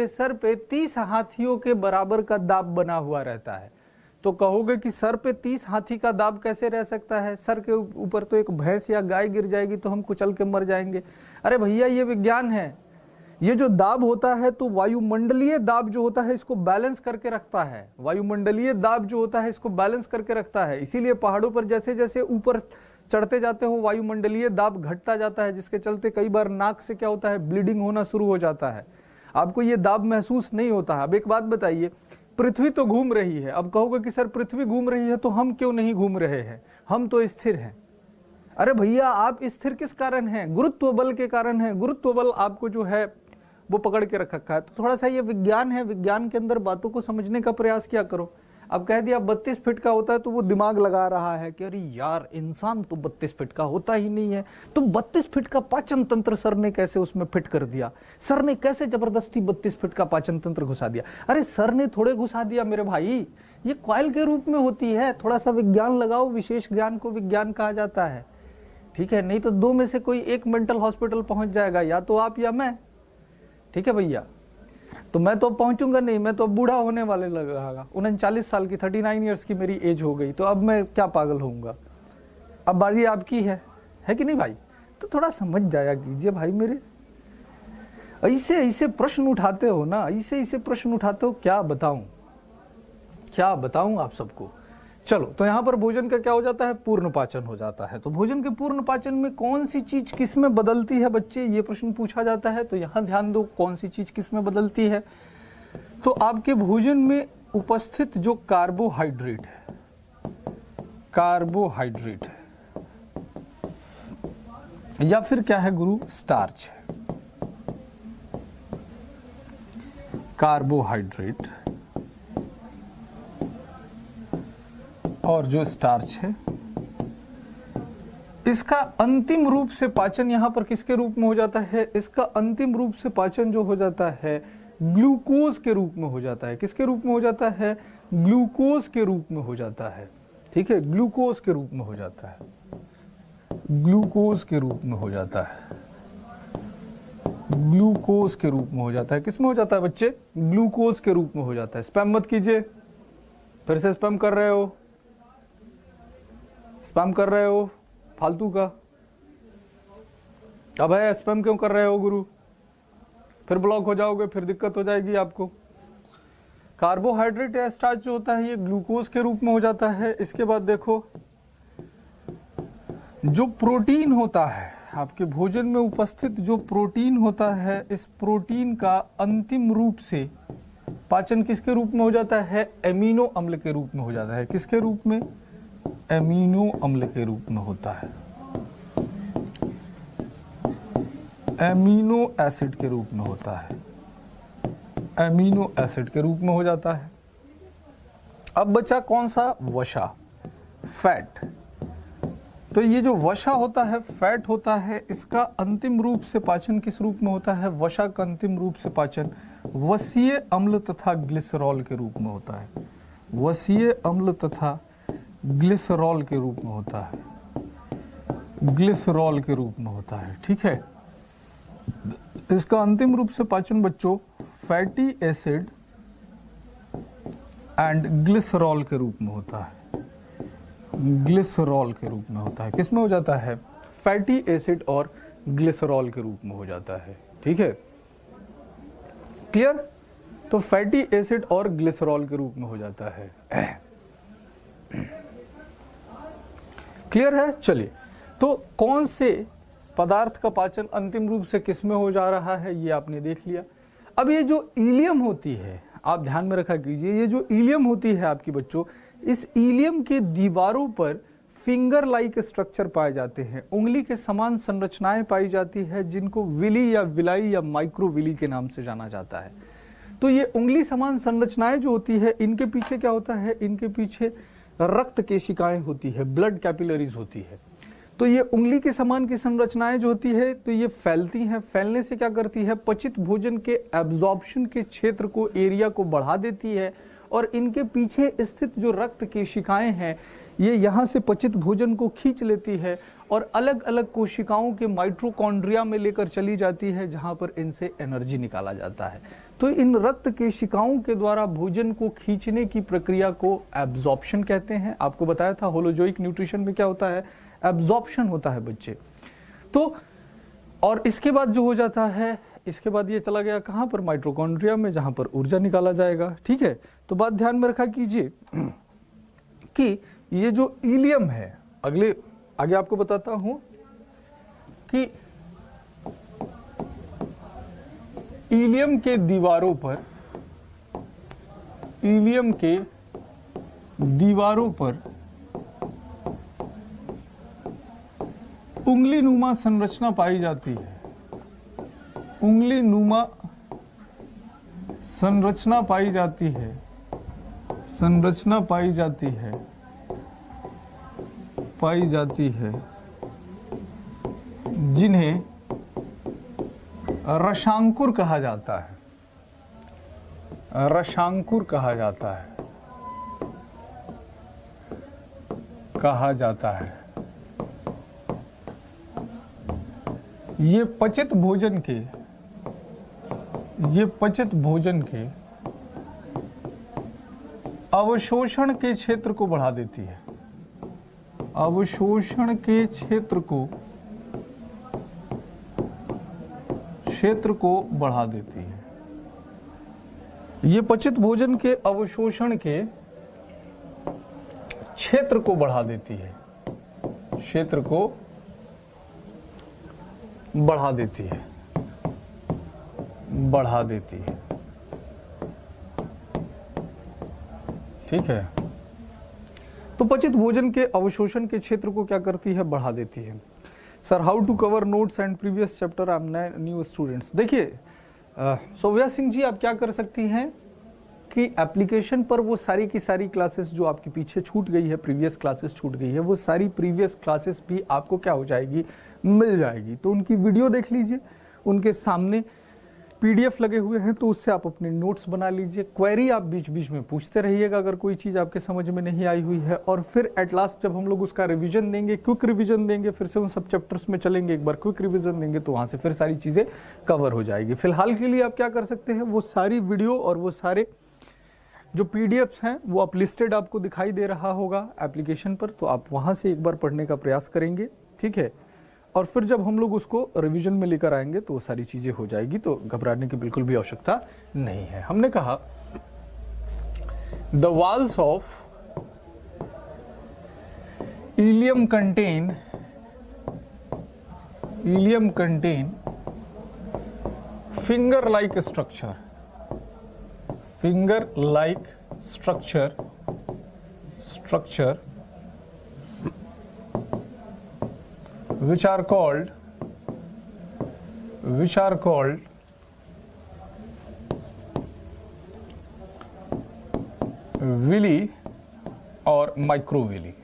Speaker 1: सर पे 30 हाथियों के बराबर का दाब बना हुआ रहता है, तो कहोगे कि सर पे 30 हाथी का दाब कैसे रह सकता है, सर के ऊपर तो एक भैंस या गाय गिर जाएगी तो हम कुचल के मर जाएंगे। अरे भैया ये विज्ञान है, ये जो दाब होता है तो वायुमंडलीय दाब जो होता है इसको बैलेंस करके रखता है, वायुमंडलीय दाब जो होता है इसको बैलेंस करके रखता है। इसीलिए पहाड़ों पर जैसे जैसे ऊपर चढ़ते जाते हो वायुमंडलीय दाब घटता जाता है, जिसके चलते कई बार नाक से क्या होता है, ब्लीडिंग होना शुरू हो जाता है। आपको ये दाब महसूस नहीं होता है। अब एक बात बताइए, पृथ्वी तो घूम रही है, अब कहोगे कि सर पृथ्वी घूम रही है तो हम क्यों नहीं घूम रहे हैं, हम तो स्थिर हैं। अरे भैया आप स्थिर किस कारण हैं, गुरुत्व बल के कारण है। गुरुत्व बल आपको जो है वो पकड़ के रखा है। तो थोड़ा सा ये विज्ञान है, विज्ञान के अंदर बातों को समझने का प्रयास किया करो। अब कह दिया 32 फीट का होता है तो वो दिमाग लगा रहा है कि अरे यार इंसान तो 32 फीट का होता ही नहीं है, तो 32 फीट का पाचन तंत्र सर ने कैसे उसमें फिट कर दिया, सर ने कैसे जबरदस्ती 32 फीट का पाचन तंत्र घुसा दिया। अरे सर ने थोड़े घुसा दिया मेरे भाई, ये कॉइल के रूप में होती है। थोड़ा सा विज्ञान लगाओ, विशेष ज्ञान को विज्ञान कहा जाता है, ठीक है। नहीं तो दो में से कोई एक मेंटल हॉस्पिटल पहुंच जाएगा, या तो आप या मैं, ठीक है भैया। तो मैं तो पहुंचूंगा नहीं, मैं तो बूढ़ा होने वाले लगा, 39 साल की 39 ईयर्स की मेरी एज हो गई, तो अब मैं क्या पागल होऊंगा। अब बारी आपकी है कि नहीं भाई। तो थोड़ा समझ जाया कीजिए भाई मेरे, ऐसे ऐसे प्रश्न उठाते हो ना, ऐसे ऐसे प्रश्न उठाते हो, क्या बताऊं आप सबको। चलो, तो यहां पर भोजन का क्या हो जाता है, पूर्ण पाचन हो जाता है। तो भोजन के पूर्ण पाचन में कौन सी चीज किस में बदलती है बच्चे, ये प्रश्न पूछा जाता है। तो यहां ध्यान दो, कौन सी चीज किस में बदलती है। तो आपके भोजन में उपस्थित जो कार्बोहाइड्रेट है, या फिर क्या है गुरु, स्टार्च है। कार्बोहाइड्रेट और जो स्टार्च है, इसका अंतिम रूप से पाचन यहां पर किसके रूप में हो जाता है, इसका अंतिम रूप से पाचन जो हो जाता है ग्लूकोज के रूप में हो जाता है। किसके रूप में हो जाता है, ग्लूकोज के रूप में हो जाता है, ठीक है। ग्लूकोज के रूप में हो जाता है, ग्लूकोज के रूप में हो जाता है, ग्लूकोज के रूप में हो जाता है। किसमें हो जाता है बच्चे, ग्लूकोज के रूप में हो जाता है। स्पैम मत कीजिए, फिर से स्पैम कर रहे हो, स्पैम कर रहे हो फालतू का। अब है स्पैम क्यों कर रहे हो गुरु, फिर ब्लॉक हो जाओगे, फिर दिक्कत हो जाएगी आपको। कार्बोहाइड्रेट या स्टार्च जो होता है ये ग्लूकोज के रूप में हो जाता है। इसके बाद देखो, जो प्रोटीन होता है आपके भोजन में उपस्थित, जो प्रोटीन होता है, इस प्रोटीन का अंतिम रूप से पाचन किसके रूप में हो जाता है, एमिनो अम्ल के रूप में हो जाता है। किसके रूप में, एमिनो अम्ल के रूप में होता है, एमिनो एसिड के रूप में होता है, एमिनो एसिड के रूप में हो जाता है। अब बचा कौन सा, वसा, फैट। तो ये जो वसा होता है, फैट होता है, इसका अंतिम रूप से पाचन किस रूप में होता है, वसा का अंतिम रूप से पाचन वसीय अम्ल तथा ग्लिसरॉल के रूप में होता है, वसीय अम्ल तथा ग्लिसरॉल के रूप में होता है, ग्लिसरॉल के रूप में होता है, ठीक है। इसका अंतिम रूप से पाचन बच्चों फैटी एसिड एंड ग्लिसरॉल के रूप में होता है, ग्लिसरॉल के रूप में होता है। किस में हो जाता है, फैटी एसिड और ग्लिसरॉल के रूप में हो जाता है, ठीक है। क्लियर। तो फैटी एसिड और ग्लिसरॉल के रूप में हो जाता है। क्लियर है। चलिए, तो कौन से पदार्थ का पाचन अंतिम रूप से किस में हो जा रहा है ये आपने देख लिया। अब ये जो इलियम होती है, आप ध्यान में रखा कीजिए, ये जो इलियम होती है आपकी बच्चों, इस इलियम के दीवारों पर फिंगर लाइक स्ट्रक्चर पाए जाते हैं, उंगली के समान संरचनाएं पाई जाती है, जिनको विली या विलाई या माइक्रोविली के नाम से जाना जाता है। तो ये उंगली समान संरचनाएं जो होती है, इनके पीछे क्या होता है, इनके पीछे रक्त केशिकाएं होती है, ब्लड कैपिलरीज होती है। तो ये उंगली के समान की संरचनाएं जो होती है, तो ये फैलती हैं, फैलने से क्या करती है, पचित भोजन के एब्जॉर्प्शन के क्षेत्र को, एरिया को बढ़ा देती है, और इनके पीछे स्थित जो रक्त केशिकाएं हैं, ये यहाँ से पचित भोजन को खींच लेती है और अलग अलग कोशिकाओं के माइटोकॉन्ड्रिया में लेकर चली जाती है, जहाँ पर इनसे एनर्जी निकाला जाता है। तो इन रक्त केशिकाओं के द्वारा भोजन को खींचने की प्रक्रिया को एब्जॉर्प्शन कहते हैं। आपको बताया था होलोजोइक न्यूट्रिशन में क्या होता है, एब्जॉर्प्शन होता है बच्चे। तो और इसके बाद जो हो जाता है, इसके बाद ये चला गया कहाँ पर, माइटोकॉन्ड्रिया में, जहाँ पर ऊर्जा निकाला जाएगा, ठीक है। तो बात ध्यान में रखा कीजिए कि ये जो इलियम है, अगले आगे आपको बताता हूं कि इलियम के दीवारों पर, इलियम के दीवारों पर उंगली नुमा संरचना पाई जाती है, उंगली नुमा संरचना पाई जाती है, संरचना पाई जाती है, पाई जाती है, जिन्हें रसांकुर कहा जाता है, रसांकुर कहा जाता है, कहा जाता है। ये पचित भोजन के, ये पचित भोजन के अवशोषण के क्षेत्र को बढ़ा देती है, अवशोषण के क्षेत्र को बढ़ा देती है। ये पचित भोजन के अवशोषण के क्षेत्र को बढ़ा देती है, क्षेत्र को बढ़ा देती है, बढ़ा देती है। ठीक है, तो पचित भोजन के अवशोषण के क्षेत्र को क्या करती है? बढ़ा देती है। Sir, how to cover notes and previous chapter, I am new students. देखिए सौव्या सिंह जी, आप क्या कर सकती हैं कि एप्लीकेशन पर वो सारी की सारी क्लासेस जो आपकी पीछे छूट गई है, प्रीवियस क्लासेस छूट गई है, वो सारी प्रीवियस क्लासेस भी आपको क्या हो जाएगी? मिल जाएगी। तो उनकी वीडियो देख लीजिए, उनके सामने पीडीएफ लगे हुए हैं, तो उससे आप अपने नोट्स बना लीजिए। क्वेरी आप बीच बीच में पूछते रहिएगा अगर कोई चीज़ आपके समझ में नहीं आई हुई है, और फिर एट लास्ट जब हम लोग उसका रिवीजन देंगे, क्विक रिवीजन देंगे, फिर से उन सब चैप्टर्स में चलेंगे, एक बार क्विक रिवीजन देंगे तो वहाँ से फिर सारी चीज़ें कवर हो जाएगी। फिलहाल के लिए आप क्या कर सकते हैं, वो सारी वीडियो और वो सारे जो पीडीएफ्स हैं वो आप लिस्टेड आपको दिखाई दे रहा होगा एप्लीकेशन पर, तो आप वहाँ से एक बार पढ़ने का प्रयास करेंगे। ठीक है, और फिर जब हम लोग उसको रिवीजन में लेकर आएंगे तो वो सारी चीज़ें हो जाएगी, तो घबराने की बिल्कुल भी आवश्यकता नहीं है। हमने कहा the walls of ileum contain finger like structure, finger like structure which are called villi or microvilli,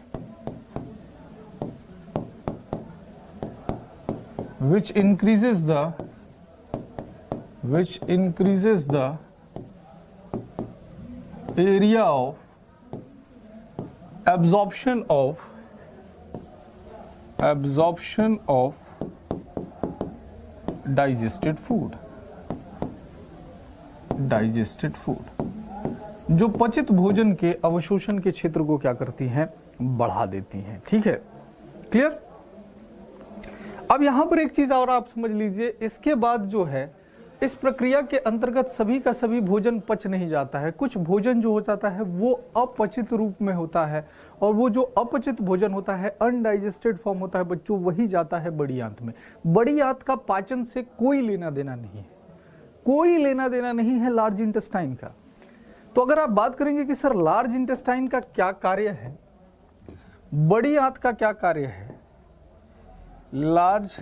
Speaker 1: which increases the area of absorption of digested food, जो पचित भोजन के अवशोषण के क्षेत्र को क्या करती हैं? बढ़ा देती हैं। ठीक है, क्लियर? अब यहां पर एक चीज और आप समझ लीजिए, इसके बाद जो है, इस प्रक्रिया के अंतर्गत सभी का सभी भोजन पच नहीं जाता है। कुछ भोजन जो हो जाता है वो अपचित रूप में होता है, और वो जो अपचित भोजन होता है, अनडाइजेस्टेड फॉर्म होता है बच्चों, वही जाता है बड़ी आंत में। बड़ी आंत का पाचन से कोई लेना देना नहीं है, कोई लेना देना नहीं है लार्ज इंटेस्टाइन का। तो अगर आप बात करेंगे कि सर लार्ज इंटेस्टाइन का क्या कार्य है, बड़ी आंत का क्या कार्य है, लार्ज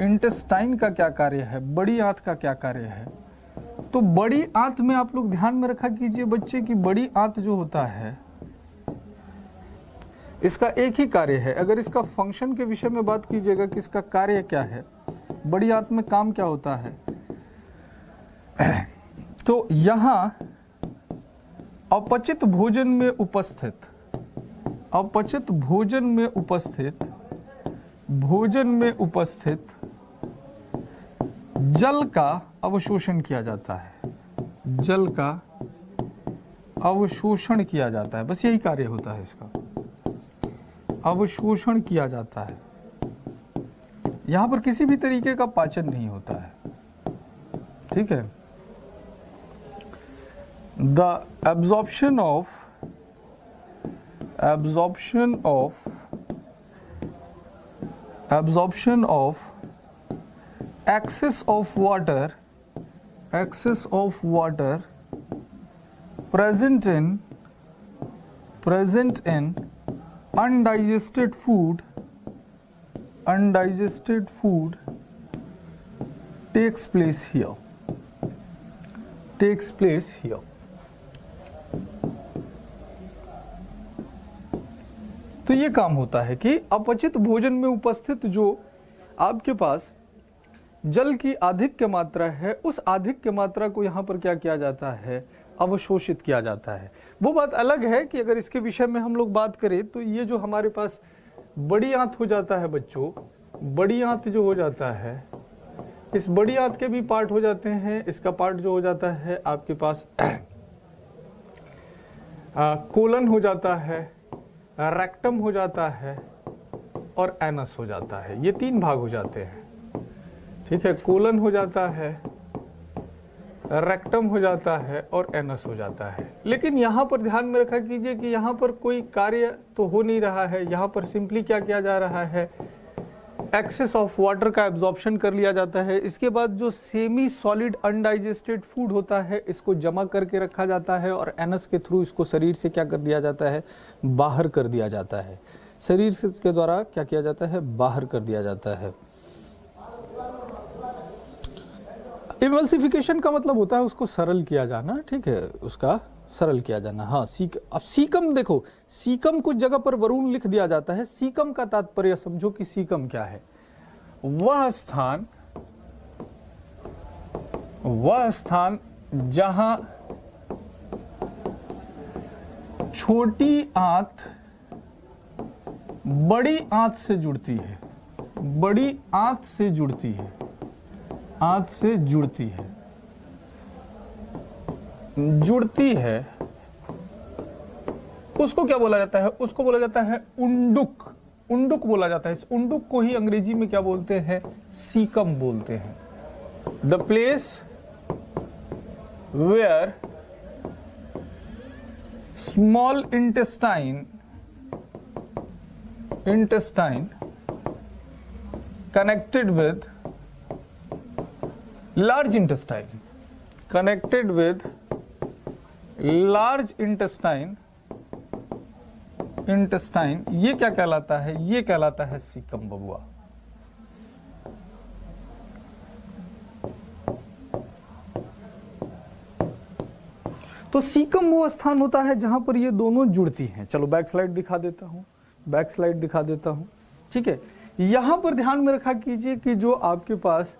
Speaker 1: इंटेस्टाइन का क्या कार्य है, बड़ी आंत का क्या कार्य है, तो बड़ी आंत में आप लोग ध्यान में रखा कीजिए बच्चे की बड़ी आंत जो होता है इसका एक ही कार्य है। अगर इसका फंक्शन के विषय में बात कीजिएगा कि इसका कार्य क्या है, बड़ी आंत में काम क्या होता है, तो यहां अपचित भोजन में उपस्थित जल का अवशोषण किया जाता है, जल का अवशोषण किया जाता है। बस यही कार्य होता है इसका, अवशोषण किया जाता है। यहां पर किसी भी तरीके का पाचन नहीं होता है। ठीक है, the absorption of absorption of excess of water present in undigested food takes place here. तो ये काम होता है कि अपचित भोजन में उपस्थित जो आपके पास जल की आधिक्य मात्रा है, उस आधिक्य मात्रा को यहाँ पर क्या किया जाता है, अवशोषित किया जाता है। वो बात अलग है कि अगर इसके विषय में हम लोग बात करें तो ये जो हमारे पास बड़ी आंत हो जाता है बच्चों, बड़ी आंत जो हो जाता है, इस बड़ी आंत के भी पार्ट हो जाते हैं। इसका पार्ट जो हो जाता है आपके पास कोलन हो जाता है, रेक्टम हो जाता है और एनस हो जाता है। ये तीन भाग हो जाते हैं, ठीक है। कोलन हो जाता है, रेक्टम हो जाता है और एनस हो जाता है। लेकिन यहाँ पर ध्यान में रखा कीजिए कि यहाँ पर कोई कार्य तो हो नहीं रहा है। यहाँ पर सिंपली क्या किया जा रहा है, एक्सेस ऑफ वाटर का एब्जॉर्प्शन कर लिया जाता है। इसके बाद जो सेमी सॉलिड अनडाइजेस्टेड फूड होता है, इसको जमा करके रखा जाता है और एनस के थ्रू इसको शरीर से क्या कर दिया जाता है, बाहर कर दिया जाता है। शरीर से के द्वारा क्या किया जाता है, बाहर कर दिया जाता है। इमल्सिफिकेशन का मतलब होता है उसको सरल किया जाना, ठीक है, उसका सरल किया जाना। हाँ, अब सीकम देखो, सीकम कुछ जगह पर वरुण लिख दिया जाता है। सीकम का तात्पर्य समझो कि सीकम क्या है, वह स्थान जहां छोटी आंत बड़ी आंत से जुड़ती है, बड़ी आंत से जुड़ती है, आंत से जुड़ती है, उसको क्या बोला जाता है, उसको बोला जाता है उंडुक। उंडुक बोला जाता है। इस उंडुक को ही अंग्रेजी में क्या बोलते हैं, सीकम बोलते हैं। The place where small intestine connected with large intestine, ये क्या कहलाता है, ये कहलाता है सीकम बबुआ। तो सीकम वो स्थान होता है जहां पर ये दोनों जुड़ती हैं। चलो बैक स्लाइड दिखा देता हूं, ठीक है। यहां पर ध्यान में रखा कीजिए कि जो आपके पास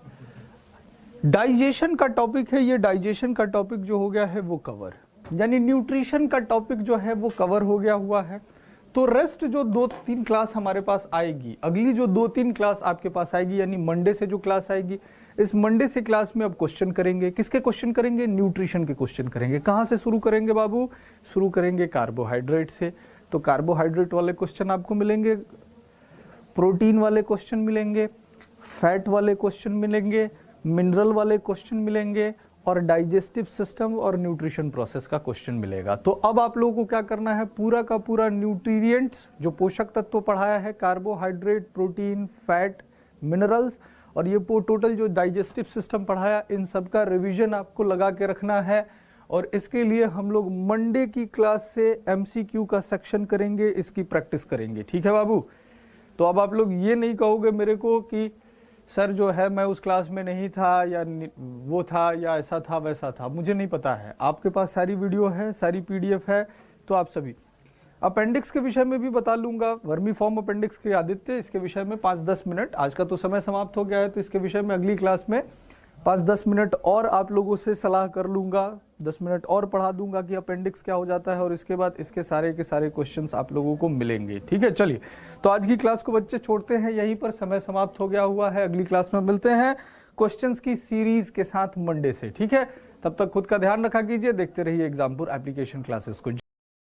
Speaker 1: डाइजेशन का टॉपिक है, ये डाइजेशन का टॉपिक जो हो गया है वो कवर, यानी न्यूट्रिशन का टॉपिक जो है वो कवर हो गया हुआ है। तो रेस्ट जो 2-3 क्लास हमारे पास आएगी, अगली जो 2-3 क्लास आपके पास आएगी, यानी मंडे से जो क्लास आएगी, इस मंडे से क्लास में अब क्वेश्चन करेंगे। किसके क्वेश्चन करेंगे, न्यूट्रिशन के क्वेश्चन करेंगे। कहाँ से शुरू करेंगे बाबू, शुरू करेंगे कार्बोहाइड्रेट से। तो कार्बोहाइड्रेट वाले क्वेश्चन आपको मिलेंगे, प्रोटीन वाले क्वेश्चन मिलेंगे, फैट वाले क्वेश्चन मिलेंगे, मिनरल वाले क्वेश्चन मिलेंगे और डाइजेस्टिव सिस्टम और न्यूट्रिशन प्रोसेस का क्वेश्चन मिलेगा। तो अब आप लोगों को क्या करना है, पूरा का पूरा न्यूट्रिएंट्स जो पोषक तत्व पढ़ाया है, कार्बोहाइड्रेट, प्रोटीन, फैट, मिनरल्स और ये टोटल जो डाइजेस्टिव सिस्टम पढ़ाया, इन सब का रिवीजन आपको लगा के रखना है। और इसके लिए हम लोग मंडे की क्लास से एमसीक्यू का सेक्शन करेंगे, इसकी प्रैक्टिस करेंगे, ठीक है बाबू। तो अब आप लोग ये नहीं कहोगे मेरे को कि सर जो है मैं उस क्लास में नहीं था, या वो था, या ऐसा था वैसा था, मुझे नहीं पता है। आपके पास सारी वीडियो है, सारी पीडीएफ है। तो आप सभी अपेंडिक्स के विषय में भी बता लूंगा, वर्मी फॉर्म अपेंडिक्स के आदित्य, इसके विषय में 5-10 मिनट, आज का तो समय समाप्त हो गया है, तो इसके विषय में अगली क्लास में 5-10 मिनट और आप लोगों से सलाह कर लूंगा, 10 मिनट और पढ़ा दूंगा कि अपेंडिक्स क्या हो जाता है, और इसके बाद इसके सारे के सारे क्वेश्चंस आप लोगों को मिलेंगे, ठीक है। चलिए, तो आज की क्लास को बच्चे छोड़ते हैं यहीं पर, समय समाप्त हो गया हुआ है। अगली क्लास में मिलते हैं क्वेश्चंस की सीरीज के साथ मंडे से, ठीक है। तब तक खुद का ध्यान रखा कीजिए, देखते रहिए एग्जामपुर एप्लीकेशन क्लासेस को।